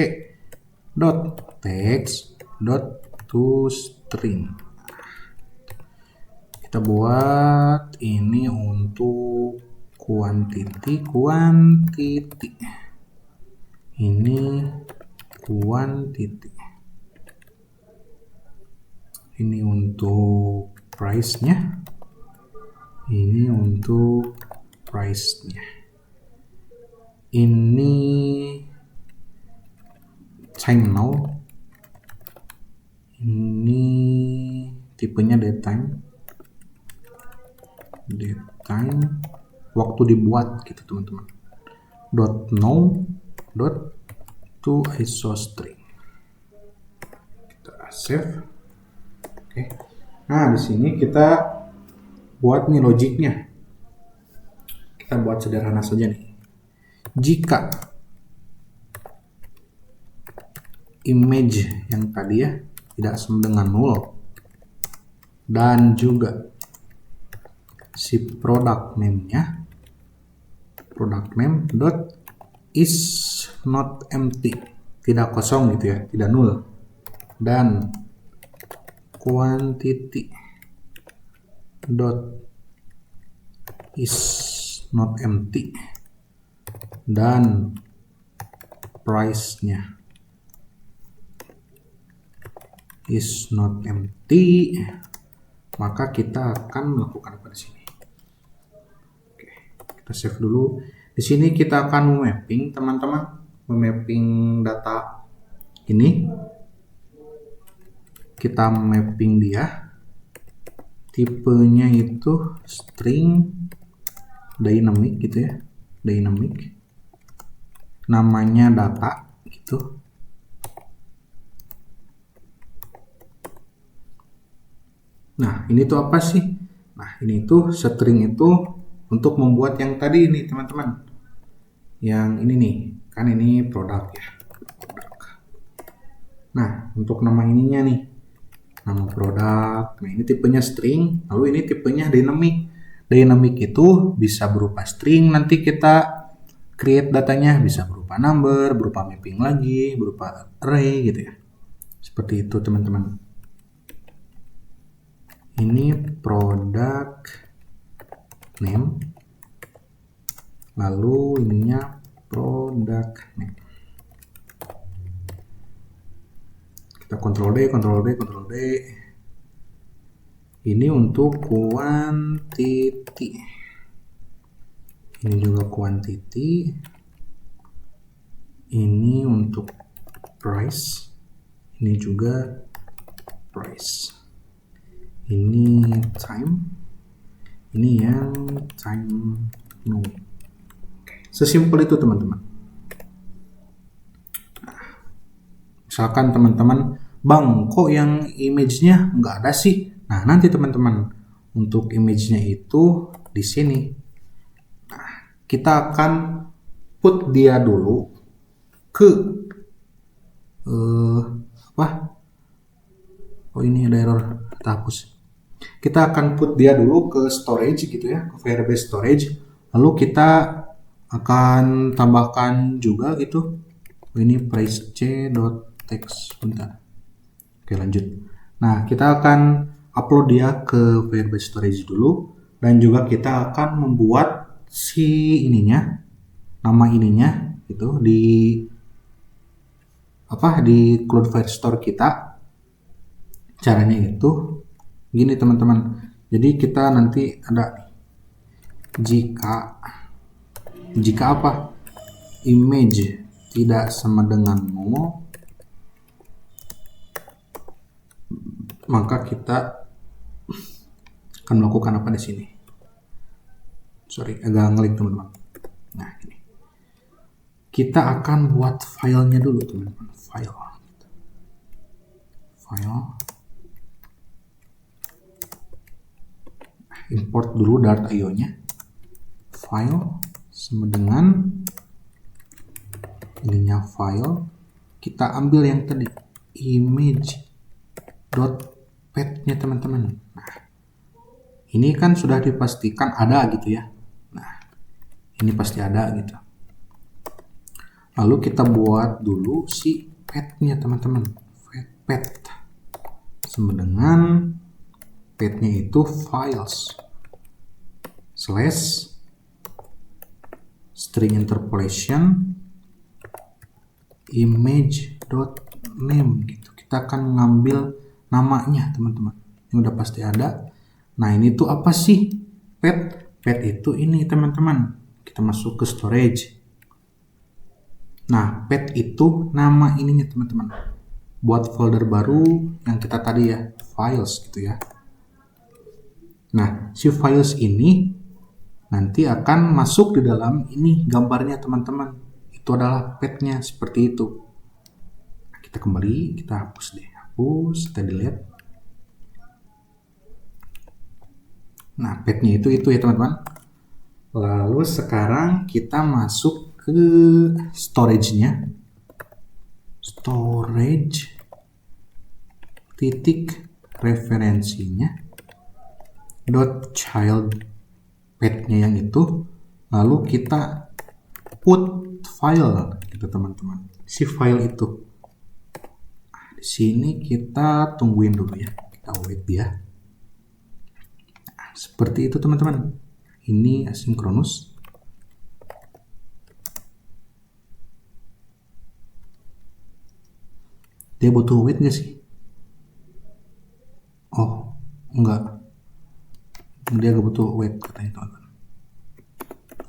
dot text dot to string. Kita buat ini untuk quantity. Ini quantity. Ini untuk price-nya. Ini untuk price-nya. Ini time now. Ini tipenya datetime. Waktu dibuat gitu teman-teman. .now to isostring. Kita save. Oke. Nah, di sini kita buat nih logiknya. Kita buat sederhana saja nih. Jika image yang tadi ya tidak sama dengan null dan juga si product name-nya dot is not empty, tidak kosong gitu ya, tidak null, dan quantity dot is not empty dan price-nya is not empty, maka kita akan melakukan apa di sini? Oke, kita save dulu. Di sini kita akan memapping teman-teman, memapping data ini. Kita mapping dia, tipenya itu string dynamic gitu ya, dynamic. Namanya data gitu. Nah, ini tuh apa sih? Nah, ini tuh string itu untuk membuat yang tadi ini, teman-teman. Yang ini nih, kan ini produk ya. Nah, untuk nama ininya nih, nama produk. Nah, ini tipenya string, lalu ini tipenya dynamic. Dynamic itu bisa berupa string, nanti kita create datanya bisa berupa number, berupa mapping lagi, berupa array gitu ya. Seperti itu, teman-teman. Ini product name, lalu ininya product name. Kita Ctrl D. Ini untuk quantity. Ini juga quantity. Ini untuk price. Ini juga price. Ini time. Ini yang time no. Sesimpel itu teman-teman. Misalkan teman-teman, bang kok yang image-nya nggak ada sih, Nah, nanti teman-teman untuk image-nya itu di sini. Nah, kita akan put dia dulu ke apa? Oh, ini ada error, kita hapus. Kita akan put dia dulu ke storage gitu ya, ke Firebase storage. Lalu kita akan tambahkan juga gitu. Ini price c.text, bentar. Oke, lanjut. Nah, kita akan upload dia ke Firebase storage dulu, dan juga kita akan membuat si ininya, nama ininya gitu di Cloud Firestore kita. Caranya itu gini teman-teman. Jadi kita nanti ada jika apa? Image tidak sama dengan null, maka kita akan melakukan apa di sini? Sorry, agak ngelik teman-teman. Nah, ini. Kita akan buat filenya dulu teman-teman. File. Import dulu Dart.io-nya. File sama dengan ininya file. Kita ambil yang tadi image.pet-nya teman-teman. Nah, ini kan sudah dipastikan ada gitu ya. Nah, ini pasti ada gitu. Lalu kita buat dulu si pet-nya teman-teman. Pet sama dengan pet-nya itu files slash string interpolation image.name gitu. Kita akan mengambil namanya teman-teman. Ini udah pasti ada. Nah, ini tuh apa sih? Pet itu ini teman-teman. Kita masuk ke storage. Nah, pet itu nama ininya teman-teman. Buat folder baru yang kita tadi ya, files gitu ya. Nah, si files ini nanti akan masuk di dalam ini gambarnya teman-teman. Itu adalah petnya seperti itu. Nah, kita kembali, kita hapus deh. Hapus, kita delete. Nah, petnya itu ya teman-teman. Lalu sekarang kita masuk ke storage-nya. Storage titik referensinya dot child pet-nya yang itu, lalu kita put file gitu teman-teman, si file itu. Nah, di sini kita tungguin dulu ya, kita wait dia. Nah, seperti itu teman-teman. Ini asinkronus. Dia butuh wait nggak sih? Oh, enggak. Dia nggak butuh wait katanya teman-teman.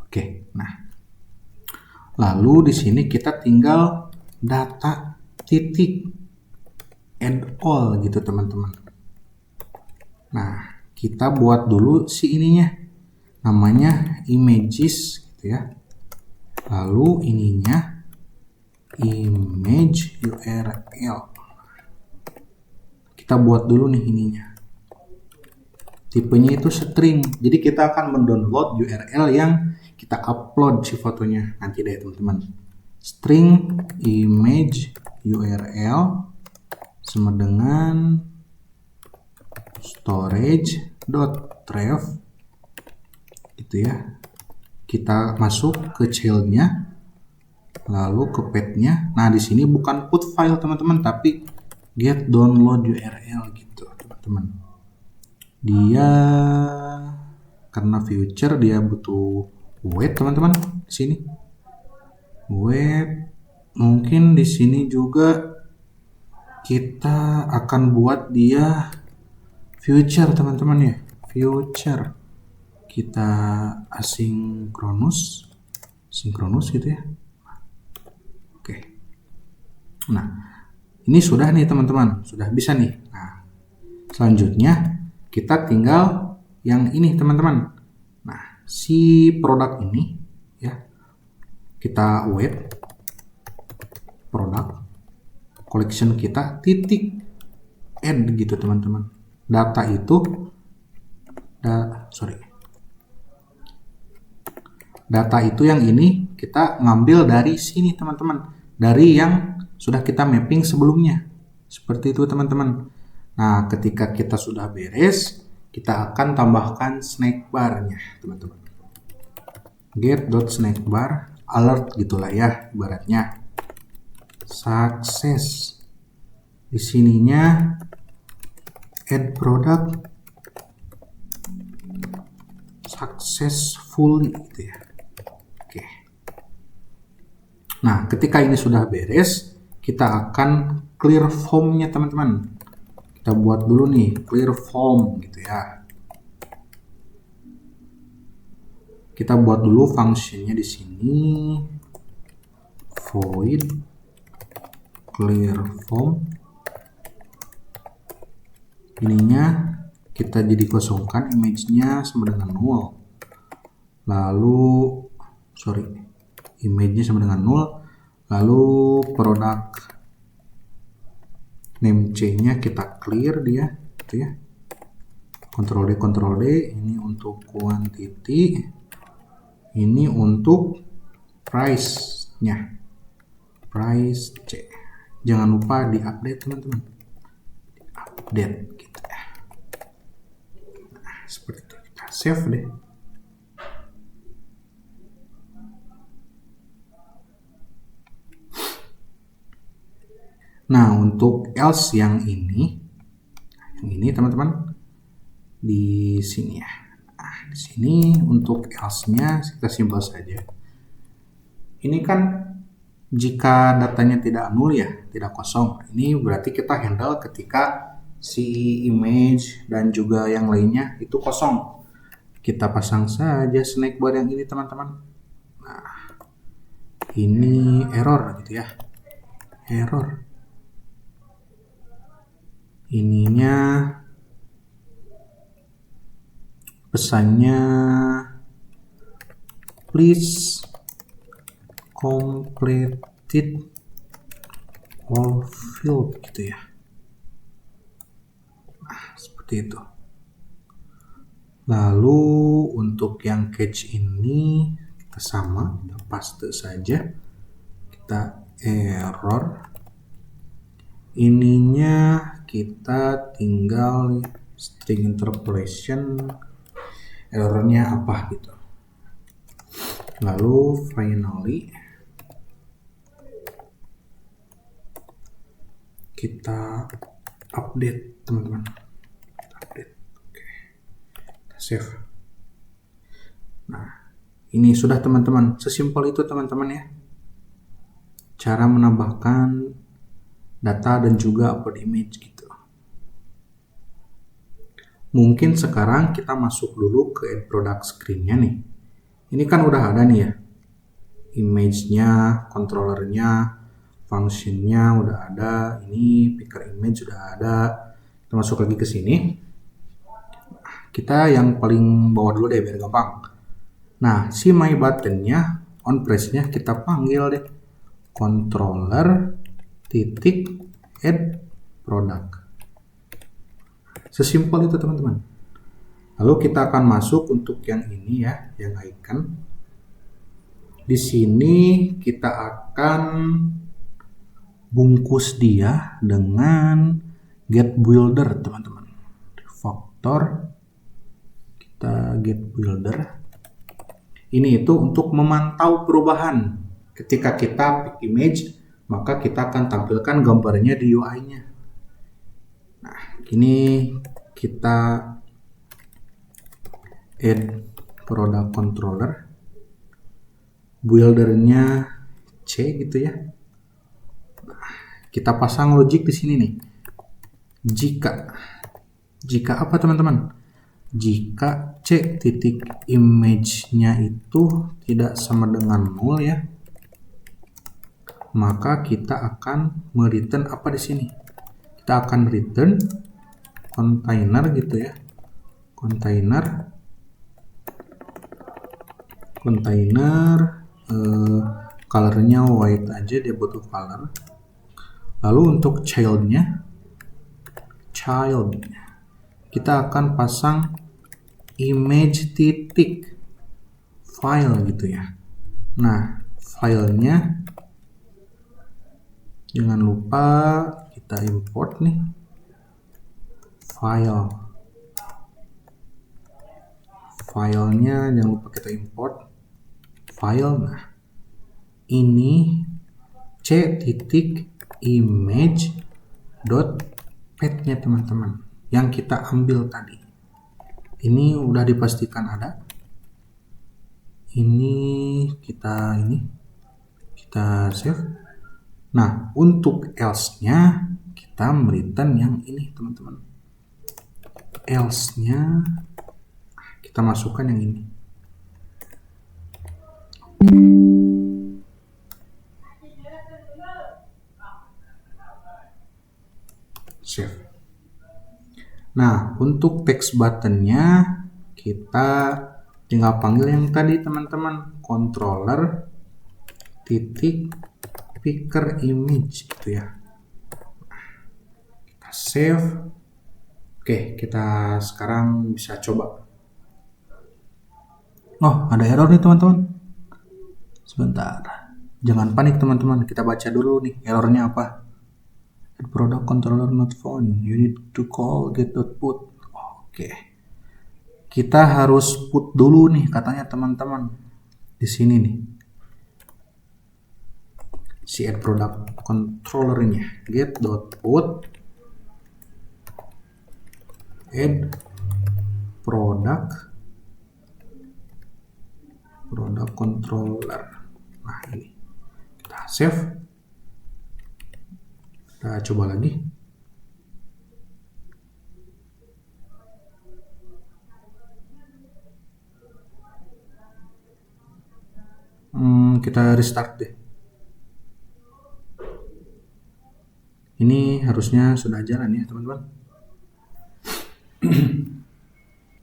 Oke, nah. Lalu di sini kita tinggal data titik add all gitu teman-teman. Nah, kita buat dulu si ininya. Namanya images gitu ya. Lalu ininya image URL. Kita buat dulu nih ininya. Tipenya itu string. Jadi kita akan mendownload URL yang kita upload si fotonya nanti deh teman-teman. String image URL sama dengan storage.ref gitu ya. Kita masuk ke childnya, lalu ke pet-nya. Nah, di sini bukan put file teman-teman, tapi get download URL gitu teman-teman. Dia karena future dia butuh wait teman-teman di sini. Wait, mungkin di sini juga kita akan buat dia future teman-teman ya. Future. Kita sinkronus gitu ya. Oke. Nah, ini sudah nih teman-teman, sudah bisa nih. Nah, selanjutnya kita tinggal yang ini teman-teman. Nah, si produk ini ya, kita wait produk collection kita titik add gitu teman-teman. data itu data itu yang ini kita ngambil dari sini teman-teman, dari yang sudah kita mapping sebelumnya. Seperti itu teman-teman. Nah, ketika kita sudah beres, kita akan tambahkan snack bar-nya teman-teman. Get.snackbar alert gitulah ya ibaratnya. Sukses. Di sininya add product successfully gitu ya. Oke. Nah, ketika ini sudah beres, kita akan clear form-nya teman-teman. Kita buat dulu nih clear form gitu ya. Kita buat dulu fungsinya di sini void clear form. Ininya kita jadi kosongkan, image-nya sama dengan 0. Lalu image-nya sama dengan 0. Lalu produk name C-nya kita clear dia gitu ya. Ctrl D, ini untuk quantity, ini untuk price-nya, price C. Jangan lupa di-update teman-teman, update gitu ya. Nah, seperti itu, kita save deh. Nah, untuk else yang ini teman-teman di sini ya. Nah, di sini untuk else-nya kita simpel saja. Ini kan jika datanya tidak nol ya, tidak kosong. Ini berarti kita handle ketika si image dan juga yang lainnya itu kosong. Kita pasang saja snack bar yang ini teman-teman. Nah, ini error gitu ya. Error. Ininya pesannya please completed all field gitu ya. Nah, seperti itu. Lalu untuk yang catch ini kita sama, kita paste saja. Kita error. Ininya kita tinggal string interpolation, errornya apa gitu. Lalu finally kita update teman-teman. Update. Oke. Kita save. Nah, ini sudah teman-teman. Sesimpel itu teman-teman ya. Cara menambahkan data dan juga upload image gitu. Mungkin sekarang kita masuk dulu ke add product screen-nya nih. Ini kan udah ada nih ya. Image-nya, controller-nya, function-nya udah ada. Ini picker image sudah ada. Kita masuk lagi ke sini. Kita yang paling bawah dulu deh biar gampang. Nah, si my button-nya, on press-nya kita panggil deh. Controller titik add product. Sesimpel itu teman-teman. Lalu kita akan masuk untuk yang ini ya, yang icon. Di sini kita akan bungkus dia dengan get builder teman-teman. Refactor, kita get builder. Ini itu untuk memantau perubahan. Ketika kita pick image, maka kita akan tampilkan gambarnya di UI-nya. Nah, ini kita add product controller, buildernya C gitu ya. Nah, kita pasang logic di sini nih. Jika apa teman-teman? Jika C titik image-nya itu tidak sama dengan 0 ya, maka kita akan mereturn apa di sini? Kita akan return container gitu ya. Container colornya white aja, dia butuh color. Lalu untuk child kita akan pasang image titik file gitu ya. Nah, filenya jangan lupa kita import nih, filenya jangan lupa kita import file. Nah, ini c.image.pet nya teman-teman yang kita ambil tadi. Ini udah dipastikan ada. Ini kita save. Nah, untuk else-nya kita return yang ini teman-teman. Else-nya kita masukkan yang ini. Save. Nah, untuk text button-nya kita tinggal panggil yang tadi teman-teman, controller titik picker image gitu ya. Kita save. Oke, kita sekarang bisa coba. Oh, ada error nih teman-teman. Sebentar. Jangan panik teman-teman, kita baca dulu nih errornya apa. Product controller not found. You need to call get.put. Oke. Kita harus put dulu nih katanya teman-teman. Di sini nih. Si add product controllernya get.put add product controller. Nah, ini. Kita save. Kita coba lagi. Kita restart deh. Ini harusnya sudah jalan ya teman-teman.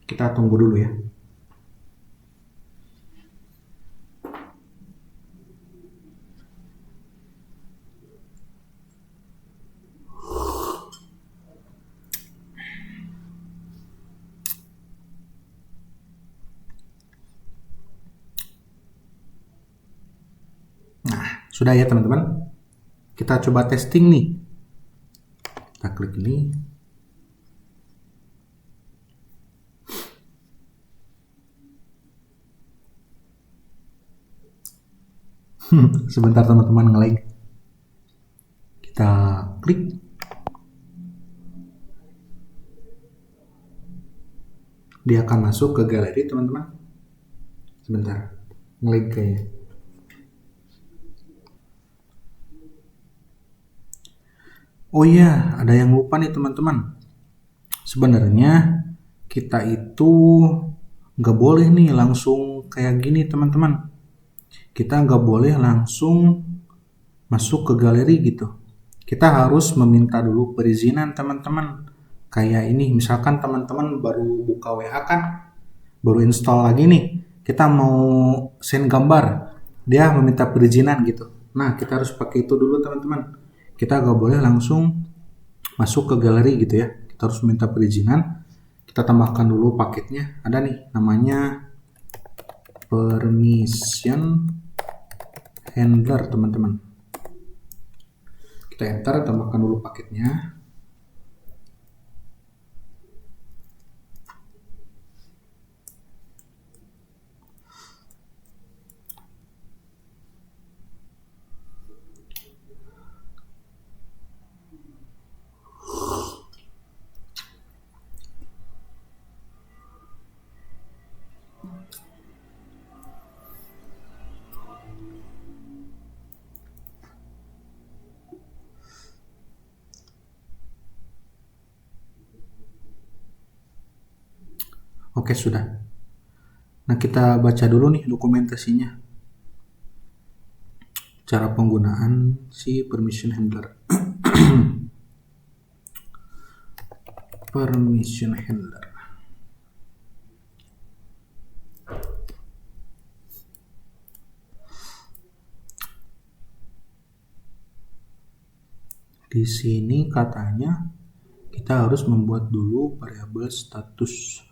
Kita tunggu dulu ya. Nah, sudah ya teman-teman. Kita coba testing nih. Kita klik ini. Sebentar teman-teman nge-lag. Kita klik. Dia akan masuk ke galeri teman-teman. Sebentar. Nge-lag kayaknya. Oh iya, ada yang lupa nih teman-teman. Sebenarnya kita itu nggak boleh nih langsung kayak gini teman-teman. Kita nggak boleh langsung masuk ke galeri gitu. Kita harus meminta dulu perizinan teman-teman. Kayak ini, misalkan teman-teman baru buka WA kan, baru install lagi nih. Kita mau send gambar, dia meminta perizinan gitu. Nah, kita harus pakai itu dulu teman-teman. Kita nggak boleh langsung masuk ke galeri gitu ya. Kita harus minta perizinan. Kita tambahkan dulu paketnya. Ada nih namanya permission handler teman-teman. Kita enter, tambahkan dulu paketnya. Oke, sudah. Nah, kita baca dulu nih dokumentasinya. Cara penggunaan si permission handler. Permission handler. Di sini katanya kita harus membuat dulu variabel status.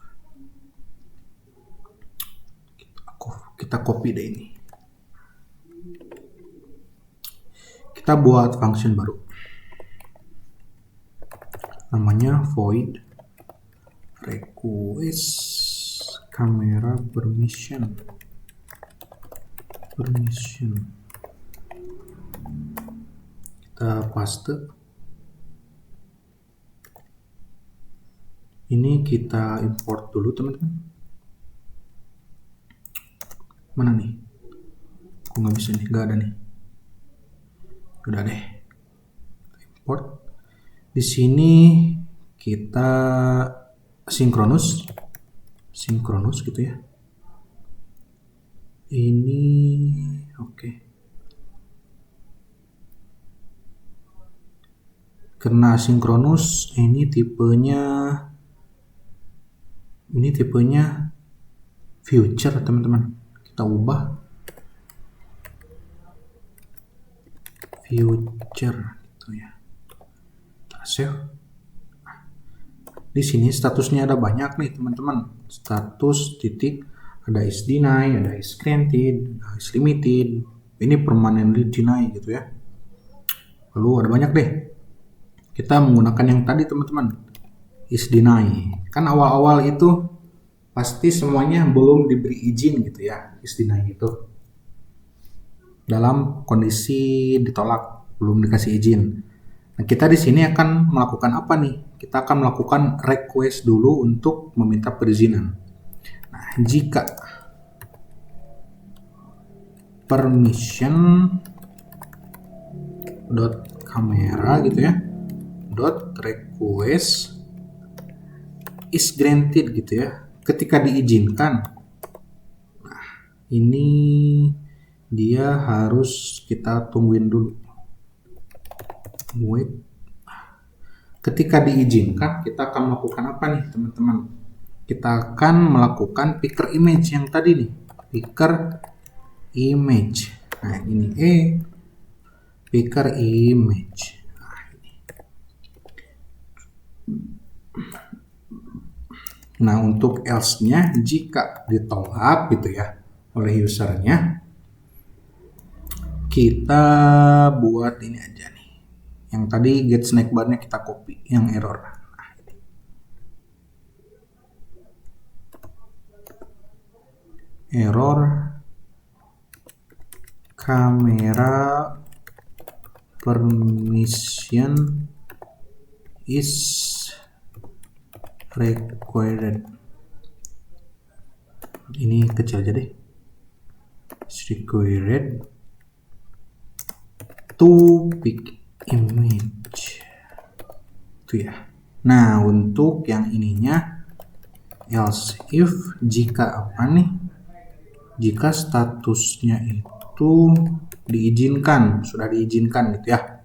Kita copy deh ini. Kita buat function baru. Namanya void request camera permission. Kita paste. Ini kita import dulu teman-teman. Mana nih? Kok nggak bisa nih? Nggak ada nih. Udah deh. Import. Di sini kita sinkronus gitu ya. Ini oke. Karena sinkronus ini tipenya future teman-teman. Kita ubah future gitu ya. Kita save. Di sini statusnya ada banyak nih teman-teman. Status titik, ada is deny, ada is granted, ada is limited. Ini permanently deny gitu ya. Lalu ada banyak deh. Kita menggunakan yang tadi teman-teman, is deny. Kan awal-awal itu pasti semuanya belum diberi izin gitu ya, is deny itu. Dalam kondisi ditolak, belum dikasih izin. Nah, kita di sini akan melakukan apa nih? Kita akan melakukan request dulu untuk meminta perizinan. Nah, jika permission dot camera gitu ya, dot request is granted gitu ya, ketika diizinkan. Nah, ini dia harus kita tungguin dulu. Wait. Ketika diizinkan, kita akan melakukan apa nih teman-teman? Kita akan melakukan picker image yang tadi nih, picker image. Nah ini picker image. Nah untuk else-nya jika ditolak gitu ya oleh usernya, kita buat ini aja nih. Yang tadi get snack bar-nya kita copy, yang error. Nah, ini. Error camera permission is required. Ini kecil aja deh. Is required to pick image itu ya. Nah untuk yang ininya else if jika apa nih, jika statusnya itu diizinkan, sudah diizinkan gitu ya.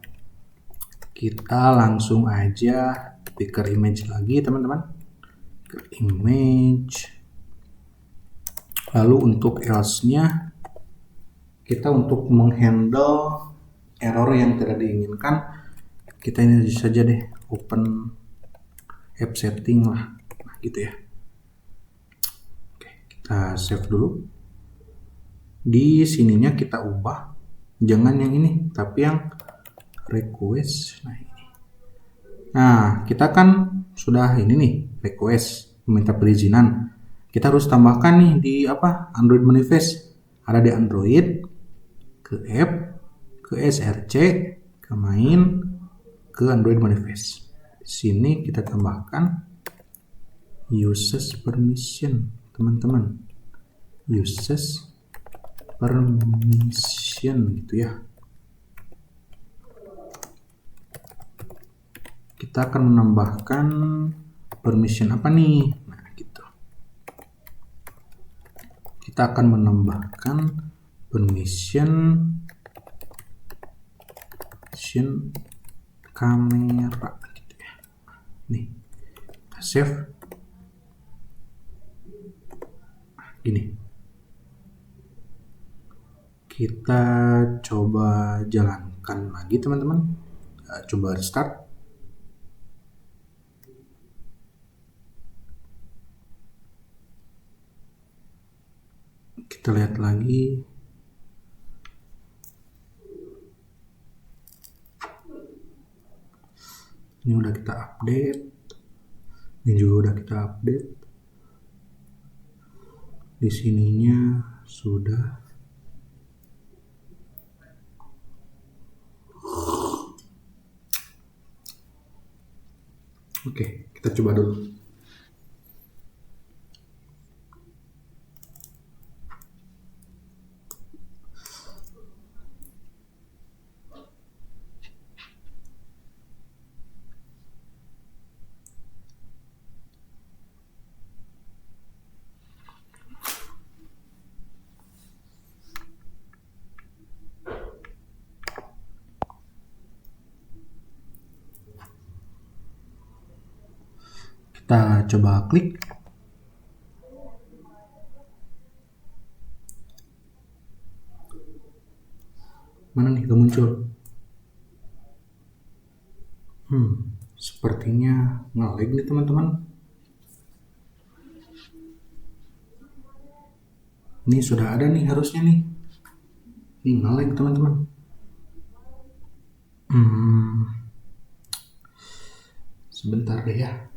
Kita langsung aja picker image lagi teman-teman, picker image. Lalu untuk else nya kita untuk menghandle error yang tidak diinginkan, kita ini saja deh open app setting lah, nah, gitu ya. Oke, kita save dulu. Di sininya kita ubah, jangan yang ini, tapi yang request. Nah ini. Nah kita kan sudah ini nih request meminta perizinan. Kita harus tambahkan nih di apa, Android manifest. Ada di Android, ke app, ke src, ke main, ke Android manifest. Di sini kita tambahkan uses permission teman-teman, uses permission gitu ya. Kita akan menambahkan permission apa nih? Nah gitu. Kita akan menambahkan permission kamera gitu ya. Nih, save. Gini. Kita coba jalankan lagi teman-teman. Coba restart. Kita lihat lagi. Ini udah kita update. Ini juga udah kita update. Di sininya sudah. Oke, kita coba dulu. Kita coba klik. Mana nih gak muncul? Sepertinya nge-lag nih teman-teman. Ini sudah ada nih harusnya nih. Ini nge-lag teman-teman. Sebentar deh ya.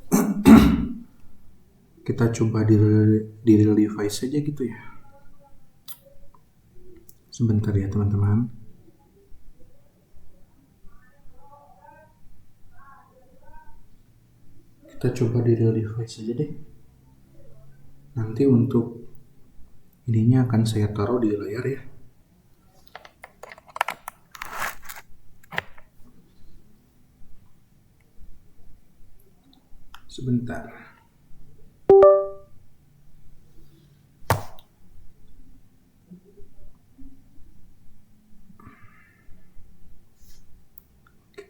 Kita coba di real device saja gitu ya. Sebentar ya teman-teman. Kita coba di real device saja deh. Nanti untuk ininya akan saya taruh di layar ya. Sebentar.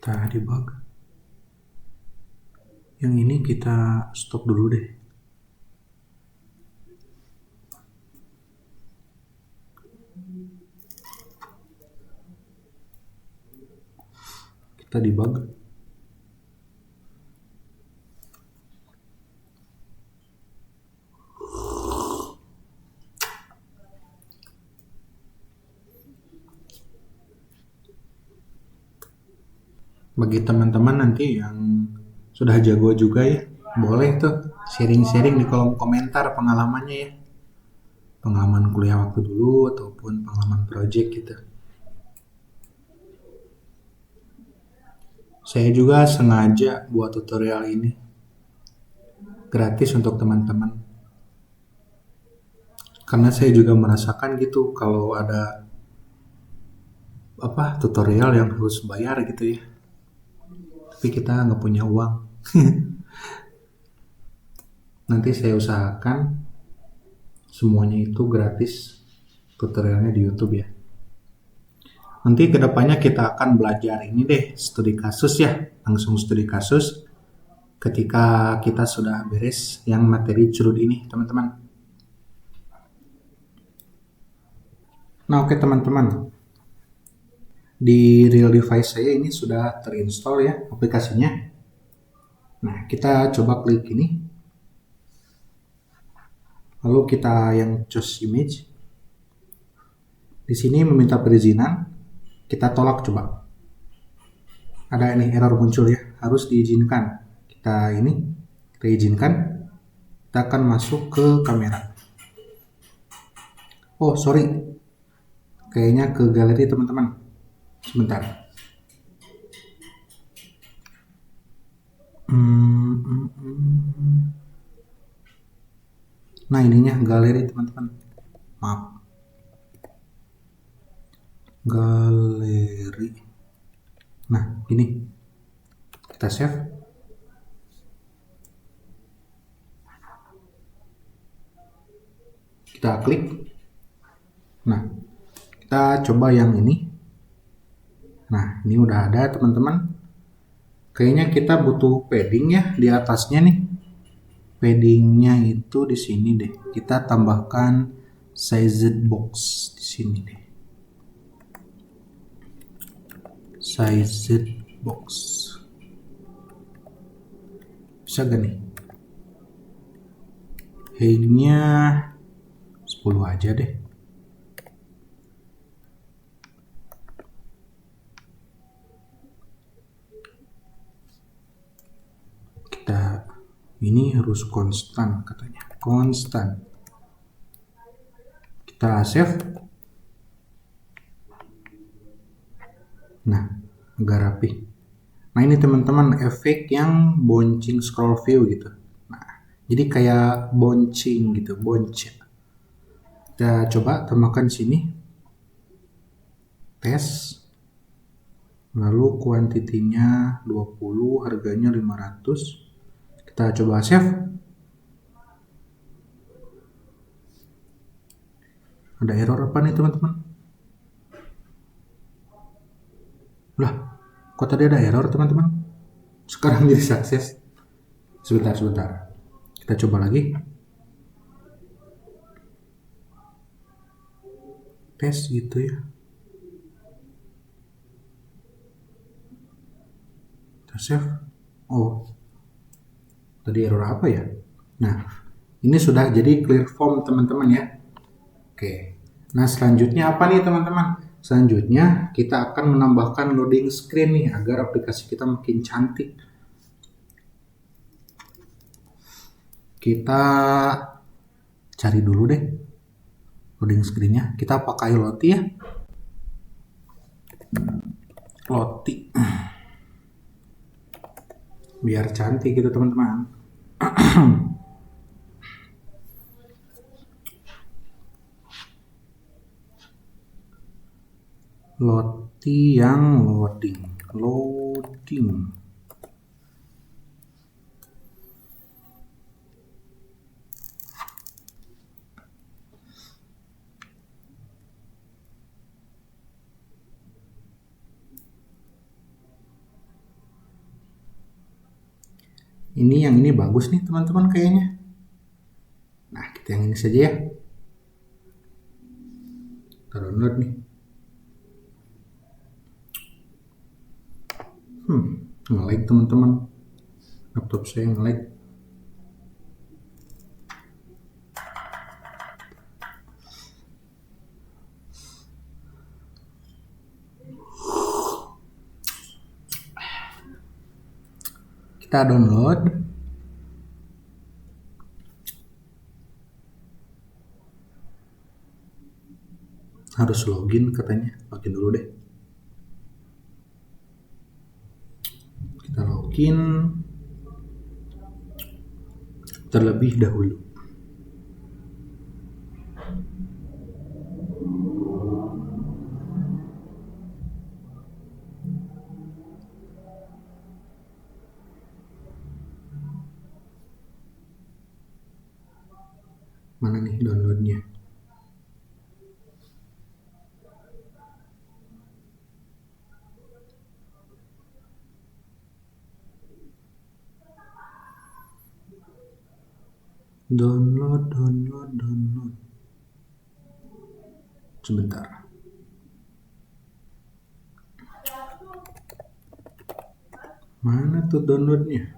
Kita debug. Yang ini kita stop dulu deh. Kita debug. Bagi teman-teman nanti yang sudah jago juga ya, boleh tuh sharing-sharing di kolom komentar pengalamannya ya. Pengalaman kuliah waktu dulu ataupun pengalaman project gitu. Saya juga sengaja buat tutorial ini gratis untuk teman-teman. Karena saya juga merasakan gitu kalau ada tutorial yang harus bayar gitu ya. Tapi kita nggak punya uang. Nanti saya usahakan semuanya itu gratis tutorialnya di YouTube ya. Nanti kedepannya kita akan belajar ini deh, studi kasus ya, langsung studi kasus ketika kita sudah beres yang materi curut ini teman-teman. Nah oke teman-teman, di real device saya ini sudah terinstall ya aplikasinya. Nah kita coba klik ini, lalu kita yang choose image. Di sini meminta perizinan, kita tolak coba. Ada ini error muncul ya, harus diizinkan. Kita izinkan. Kita akan masuk ke kamera. Oh sorry, kayaknya ke galeri teman-teman. Sebentar. Nah ininya galeri teman-teman. Maaf. Galeri. Nah ini. Kita save. Kita klik. Nah kita coba yang ini. Nah ini udah ada teman-teman. Kayaknya kita butuh padding ya di atasnya nih. Paddingnya itu di sini deh. Kita tambahkan sized box di sini deh. Sized box. Bisa gak nih? Height-nya 10 aja deh. Ini harus konstan katanya, konstan. Kita save. Nah, agak rapi. Nah, ini teman-teman efek yang bouncing scroll view gitu. Nah, jadi kayak bouncing gitu, bounce. Kita coba tambahkan sini. Tes. Lalu kuantitinya 20, harganya 500. Kita coba save. Ada error apa nih teman-teman? Lah, kok tadi ada error teman-teman? Sekarang jadi sukses. Sebentar. Kita coba lagi. Tes gitu ya. Kita save. Oh, tadi error apa ya? Nah, ini sudah jadi clear form teman-teman ya. Oke. Nah, selanjutnya apa nih teman-teman? Selanjutnya kita akan menambahkan loading screen nih agar aplikasi kita makin cantik. Kita cari dulu deh loading screen-nya. Kita pakai Lottie ya. Lottie. Biar cantik gitu teman-teman. Lottie yang loading. Ini yang ini bagus nih teman-teman kayaknya. Nah, kita yang ini saja ya. Kita download nih. Nge-lag teman-teman. Laptop saya nge-lag. Kita download. Harus login katanya. Login dulu deh. Kita login terlebih dahulu. Mana nih downloadnya? Download. Sebentar. Mana tuh downloadnya?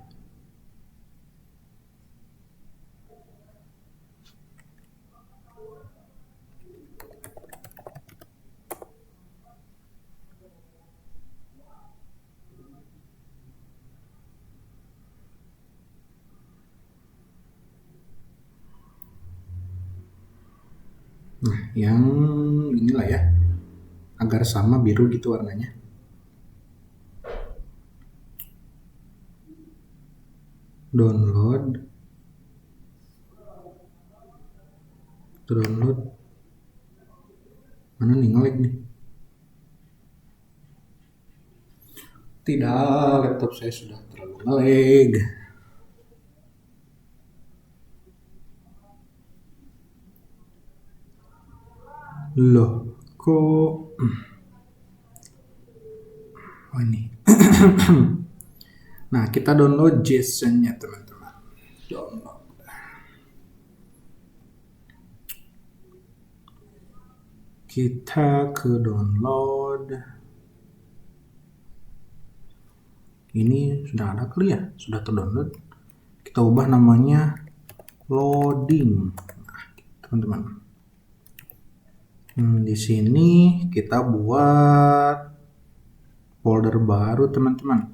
Nah, yang inilah ya. Agar sama biru gitu warnanya. Download. Mana nih nge-lag nih? Tidak, laptop saya sudah terlalu nge-lag. Loh, kok oh ini. Nah, kita download JSON-nya teman-teman. Download. Kita ke download. Ini sudah ada kali ya? Sudah terdownload. Kita ubah namanya loading. Nah, teman-teman. Di sini kita buat folder baru teman-teman.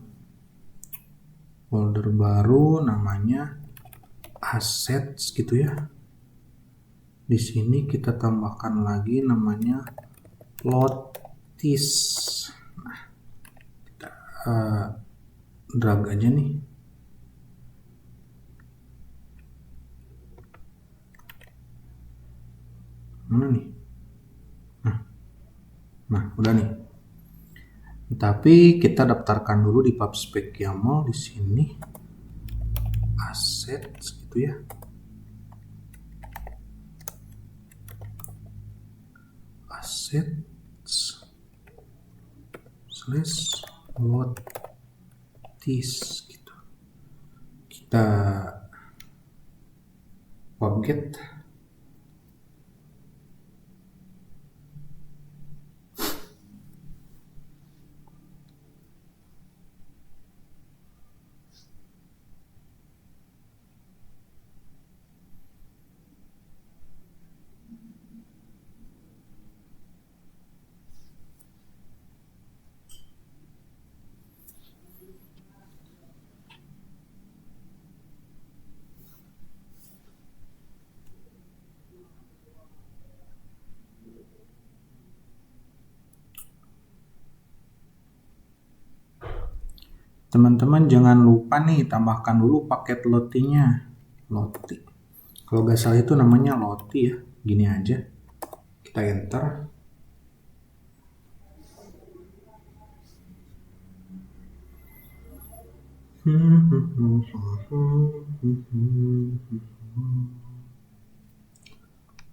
folder baru namanya assets gitu ya. Di sini kita tambahkan lagi namanya lotis. Nah, kita drag aja nih. Mana nih? Nah, udah nih. Tapi kita daftarkan dulu di PubSpec YAML di sini assets gitu ya. Assets slash lotis gitu. Kita forget. Teman-teman jangan lupa nih tambahkan dulu paket lotinya. Loti. Kalau nggak salah itu namanya loti ya. Gini aja. Kita enter.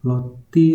Loti.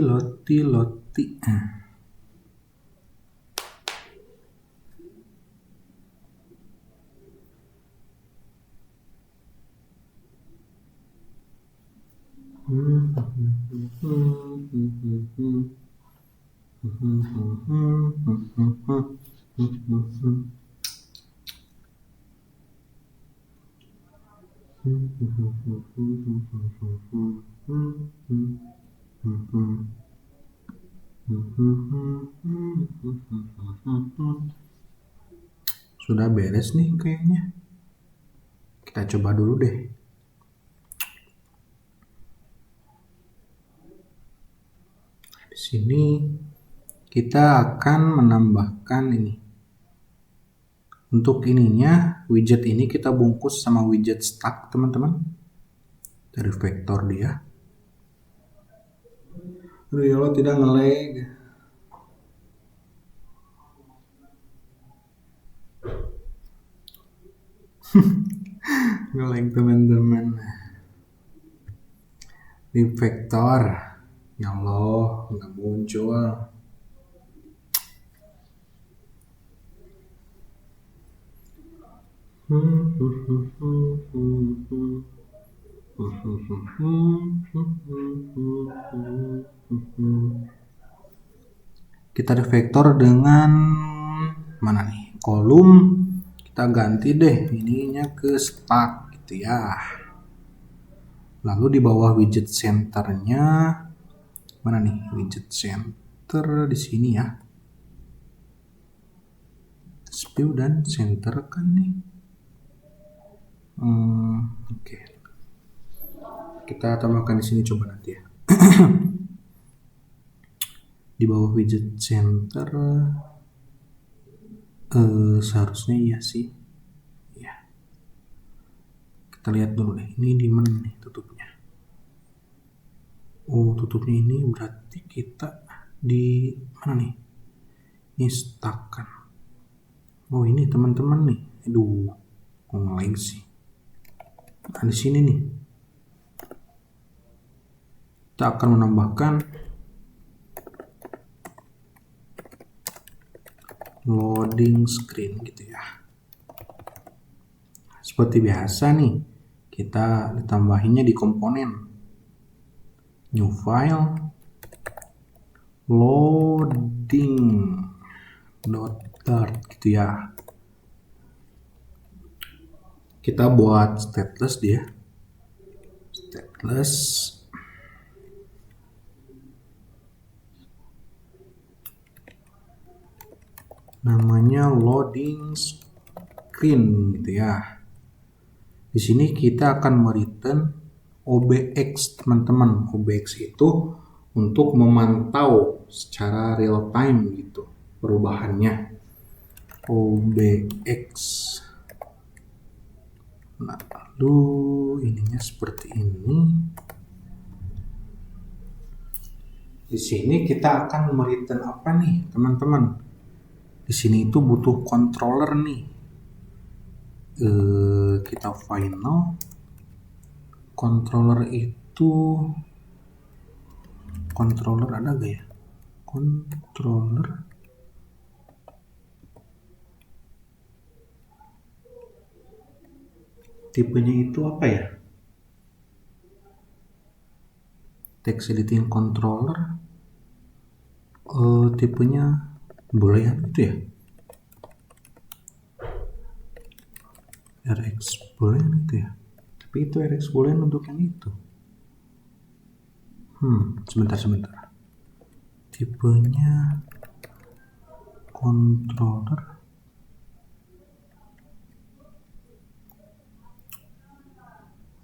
Sudah beres nih kayaknya. Kita coba dulu deh. Di sini kita akan menambahkan ini. Untuk ininya, widget ini kita bungkus sama widget stack, teman-teman. Dari vektor dia. Aduh ya Allah, tidak nge-lag. Nge-lag teman-teman. Di vektor. Ya Allah, nggak muncul. Kita refactor dengan mana nih? Kolom. Kita ganti deh ininya ke stack gitu ya. Lalu di bawah widget centernya mana nih? Widget center di sini ya. Spew dan center kan nih. Oke. Kita tambahkan di sini coba nanti ya. Di bawah widget center seharusnya iya sih ya. Kita lihat dulu deh ini di mana nih tutupnya. Oh, tutupnya ini berarti kita di mana nih? Ini stuck kan. Oh, ini teman-teman nih. Aduh, kok nge-lag sih. Nah, di sini nih kita akan menambahkan loading screen gitu ya. Seperti biasa nih, kita ditambahinnya di komponen new file loading .dart gitu ya. Kita buat stateless dia. Stateless namanya loading screen gitu ya. Di sini kita akan mereturn OBX, teman-teman. OBX itu untuk memantau secara real time gitu perubahannya. OBX. Nah, lalu ininya seperti ini. Di sini kita akan mereturn apa nih, teman-teman? Di sini itu butuh controller nih. Kita final. Controller itu ada gak ya? Controller. Tipenya itu apa ya? Text editing controller. Tipenya boolean itu ya? RX boolean itu ya? Tapi itu RX boolean untuk yang itu. Sebentar. Tipenya controller.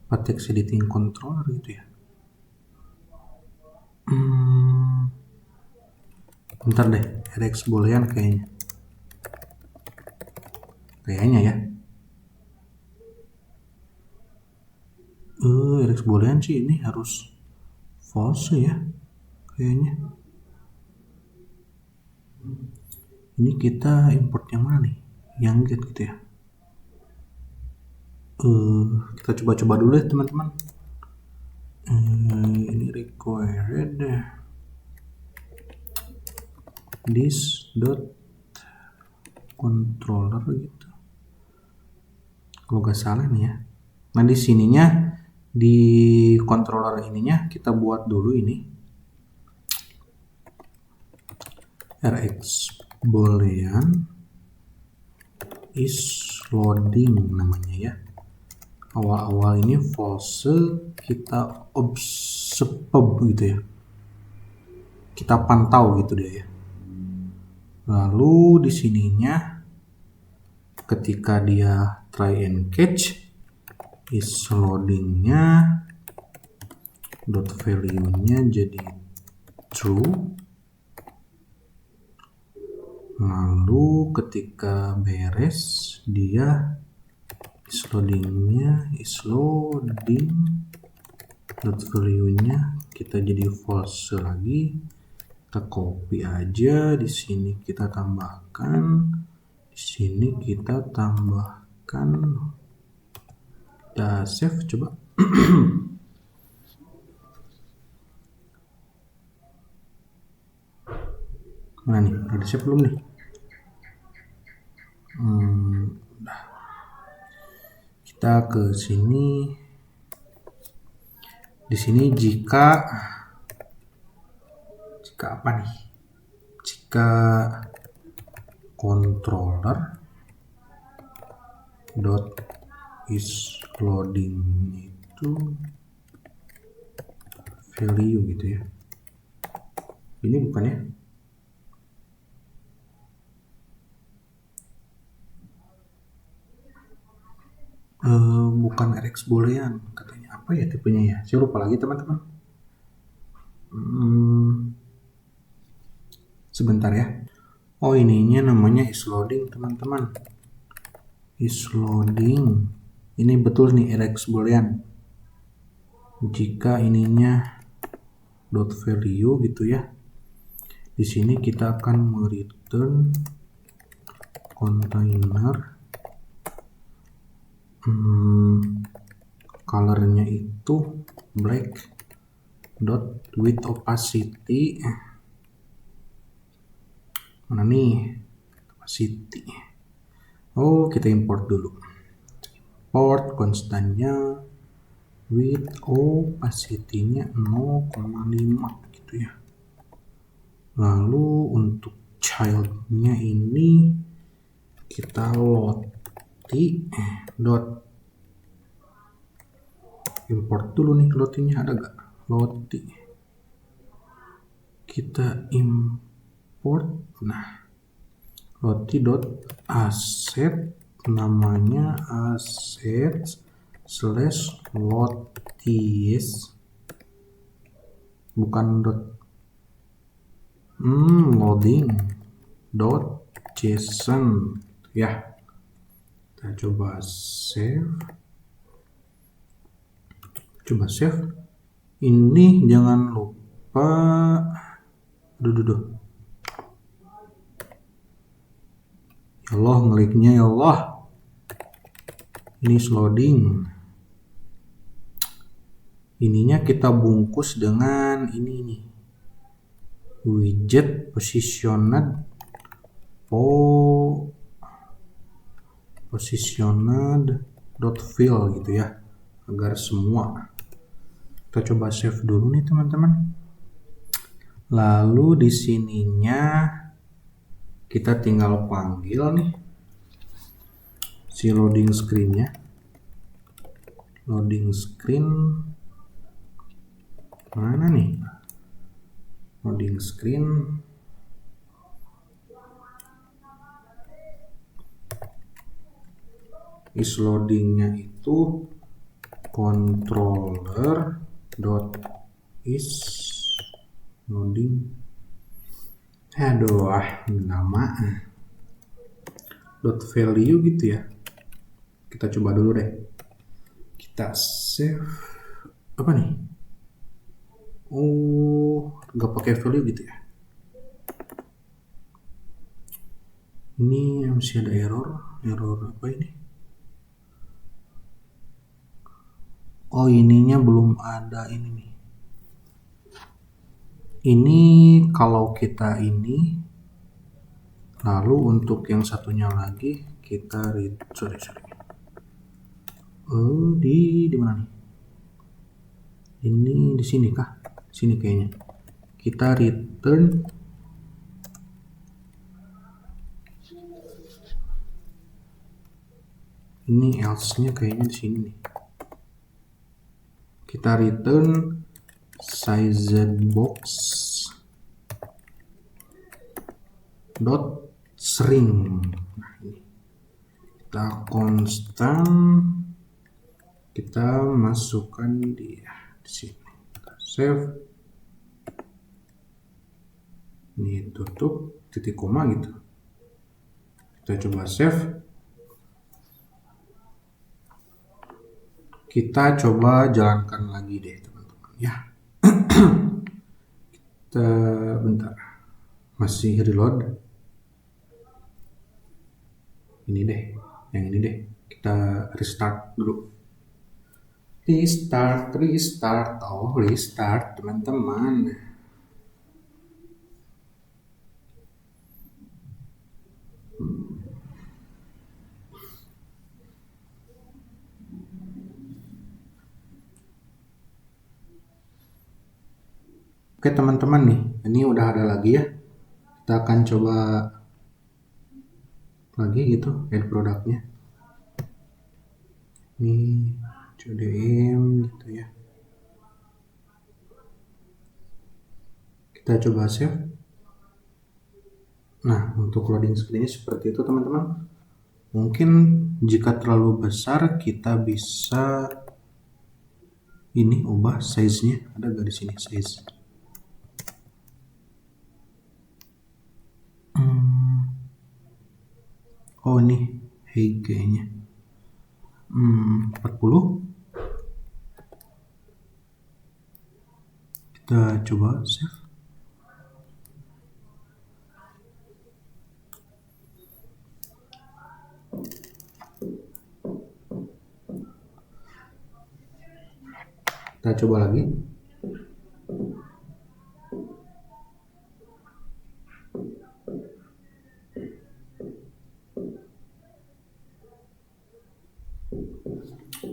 Apa text editing controller gitu ya? Bentar deh, RX boolean kayaknya. Kayaknya ya. RX boolean sih ini harus false ya. Kayaknya. Ini kita import yang mana nih? Yang get gitu ya. Kita coba dulu ya teman-teman. Ini required this dot controller gitu. Kalau nggak salah nih ya. Nah di sininya di controller ininya kita buat dulu ini RX boolean is loading namanya ya. Awal-awal ini false, kita observe gitu ya. Kita pantau gitu dia ya. Lalu di sininya ketika dia try and catch is loadingnya dot value-nya jadi true. Lalu ketika beres dia is loading dot value-nya kita jadi false lagi. Kita copy aja, di sini kita tambahkan, di sini kita tambahkan. Kita save coba. Mana nih? Udah save belum nih? Udah. Kita ke sini. Di sini jika apa nih? Jika controller dot is loading itu value gitu ya. Ini bukan ya? Bukan RX boolean katanya. Apa ya tipenya ya? Saya lupa lagi teman-teman. Sebentar ya. Oh ininya namanya is loading teman-teman. Is loading. Ini betul nih RX boolean. Jika ininya dot value gitu ya. Di sini kita akan mereturn container colornya itu black dot with opacity. Mana nih opacity? Oh kita import dulu. Import konstannya with opacity-nya 0,5 gitu ya. Lalu untuk child-nya ini kita loti dot import dulu nih. Lotinya ada gak? Loti kita import. Nah loti dot asset namanya asset /lotis bukan dot loading dot json ya. Kita coba save. Ini jangan lupa ya Allah, ngeliknya ya Allah, ini loading. Ininya kita bungkus dengan ini nih, widget positioned dot fill gitu ya, agar semua. Kita coba save dulu nih teman-teman. Lalu di sininya kita tinggal panggil nih si loading screen-nya. Loading screen mana nih? Loading screen is loadingnya itu controller dot is loading. Nama dot value gitu ya. Kita coba dulu deh. Kita save apa nih? Nggak pakai value gitu ya. Ini masih ada error apa ini? Ininya belum ada ini nih. Ini kalau kita ini, lalu untuk yang satunya lagi kita di mana nih? Ini di sini kah? Sini kayaknya. Kita return ini, else-nya kayaknya di sini nih. Kita return sizebox dot string. Nah, ini kita constant, kita masukkan di sini. Kita save. Ini tutup titik koma gitu. Kita coba save. Kita coba jalankan lagi deh teman-teman ya. Kita bentar, masih reload. Ini deh, yang ini deh. Kita restart dulu. Restart teman-teman. Oke teman-teman nih, ini udah ada lagi ya. Kita akan coba lagi gitu add produknya. Ini CDM gitu ya. Kita coba save. Nah, untuk loading screen-nya seperti itu teman-teman. Mungkin jika terlalu besar kita bisa ini ubah size-nya. Ada gak di sini size? Ini height kayaknya 40. Kita coba save. Kita coba lagi.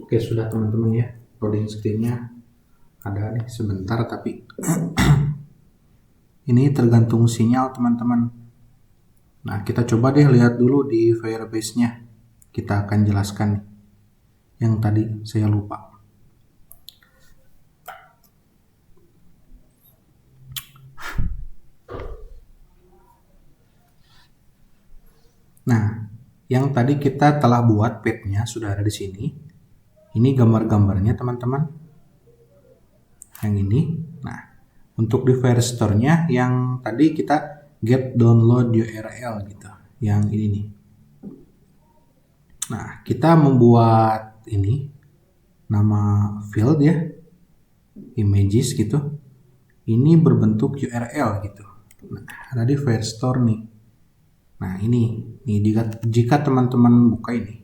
Oke, sudah teman-teman ya. Loading screen-nya ada nih sebentar, tapi ini tergantung sinyal teman-teman. Nah, kita coba deh lihat dulu di Firebase-nya. Kita akan jelaskan nih. Yang tadi saya lupa. Nah, yang tadi kita telah buat page-nya sudah ada di sini. Ini gambar-gambarnya teman-teman. Yang ini. Nah, untuk di Firestore-nya yang tadi kita get download URL gitu. Yang ini nih. Nah, kita membuat ini nama field ya. Images gitu. Ini berbentuk URL gitu. Nah, ada di Firestore nih. Nah, ini jika teman-teman buka ini.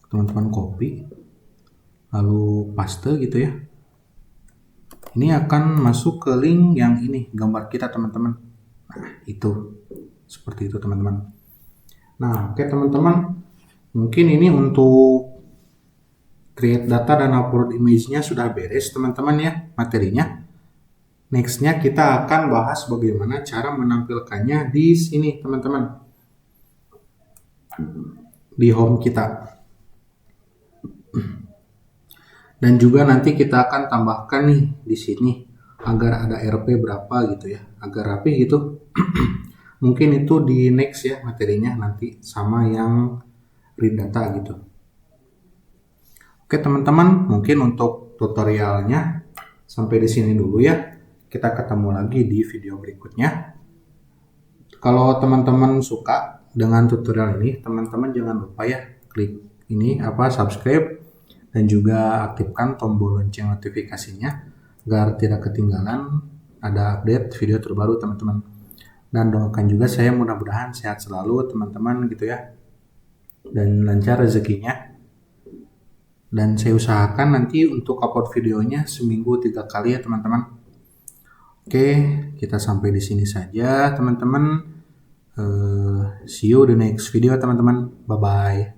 Teman-teman copy lalu paste gitu ya. Ini akan masuk ke link yang ini, gambar kita teman-teman. Nah, itu. Seperti itu teman-teman. Nah, oke teman-teman. Mungkin ini untuk create data dan upload image-nya sudah beres teman-teman ya, materinya. Next-nya kita akan bahas bagaimana cara menampilkannya di sini teman-teman. Di home kita. Dan juga nanti kita akan tambahkan nih di sini agar ada RP berapa gitu ya, agar rapi gitu. Mungkin itu di next ya materinya nanti sama yang read data gitu. Oke teman-teman, mungkin untuk tutorialnya sampai di sini dulu ya. Kita ketemu lagi di video berikutnya. Kalau teman-teman suka dengan tutorial ini, teman-teman jangan lupa ya klik ini subscribe dan juga aktifkan tombol lonceng notifikasinya agar tidak ketinggalan ada update video terbaru teman-teman. Dan doakan juga saya mudah-mudahan sehat selalu teman-teman gitu ya. Dan lancar rezekinya. Dan saya usahakan nanti untuk upload videonya seminggu 3 kali ya teman-teman. Oke, kita sampai di sini saja teman-teman. See you the next video teman-teman. Bye-bye.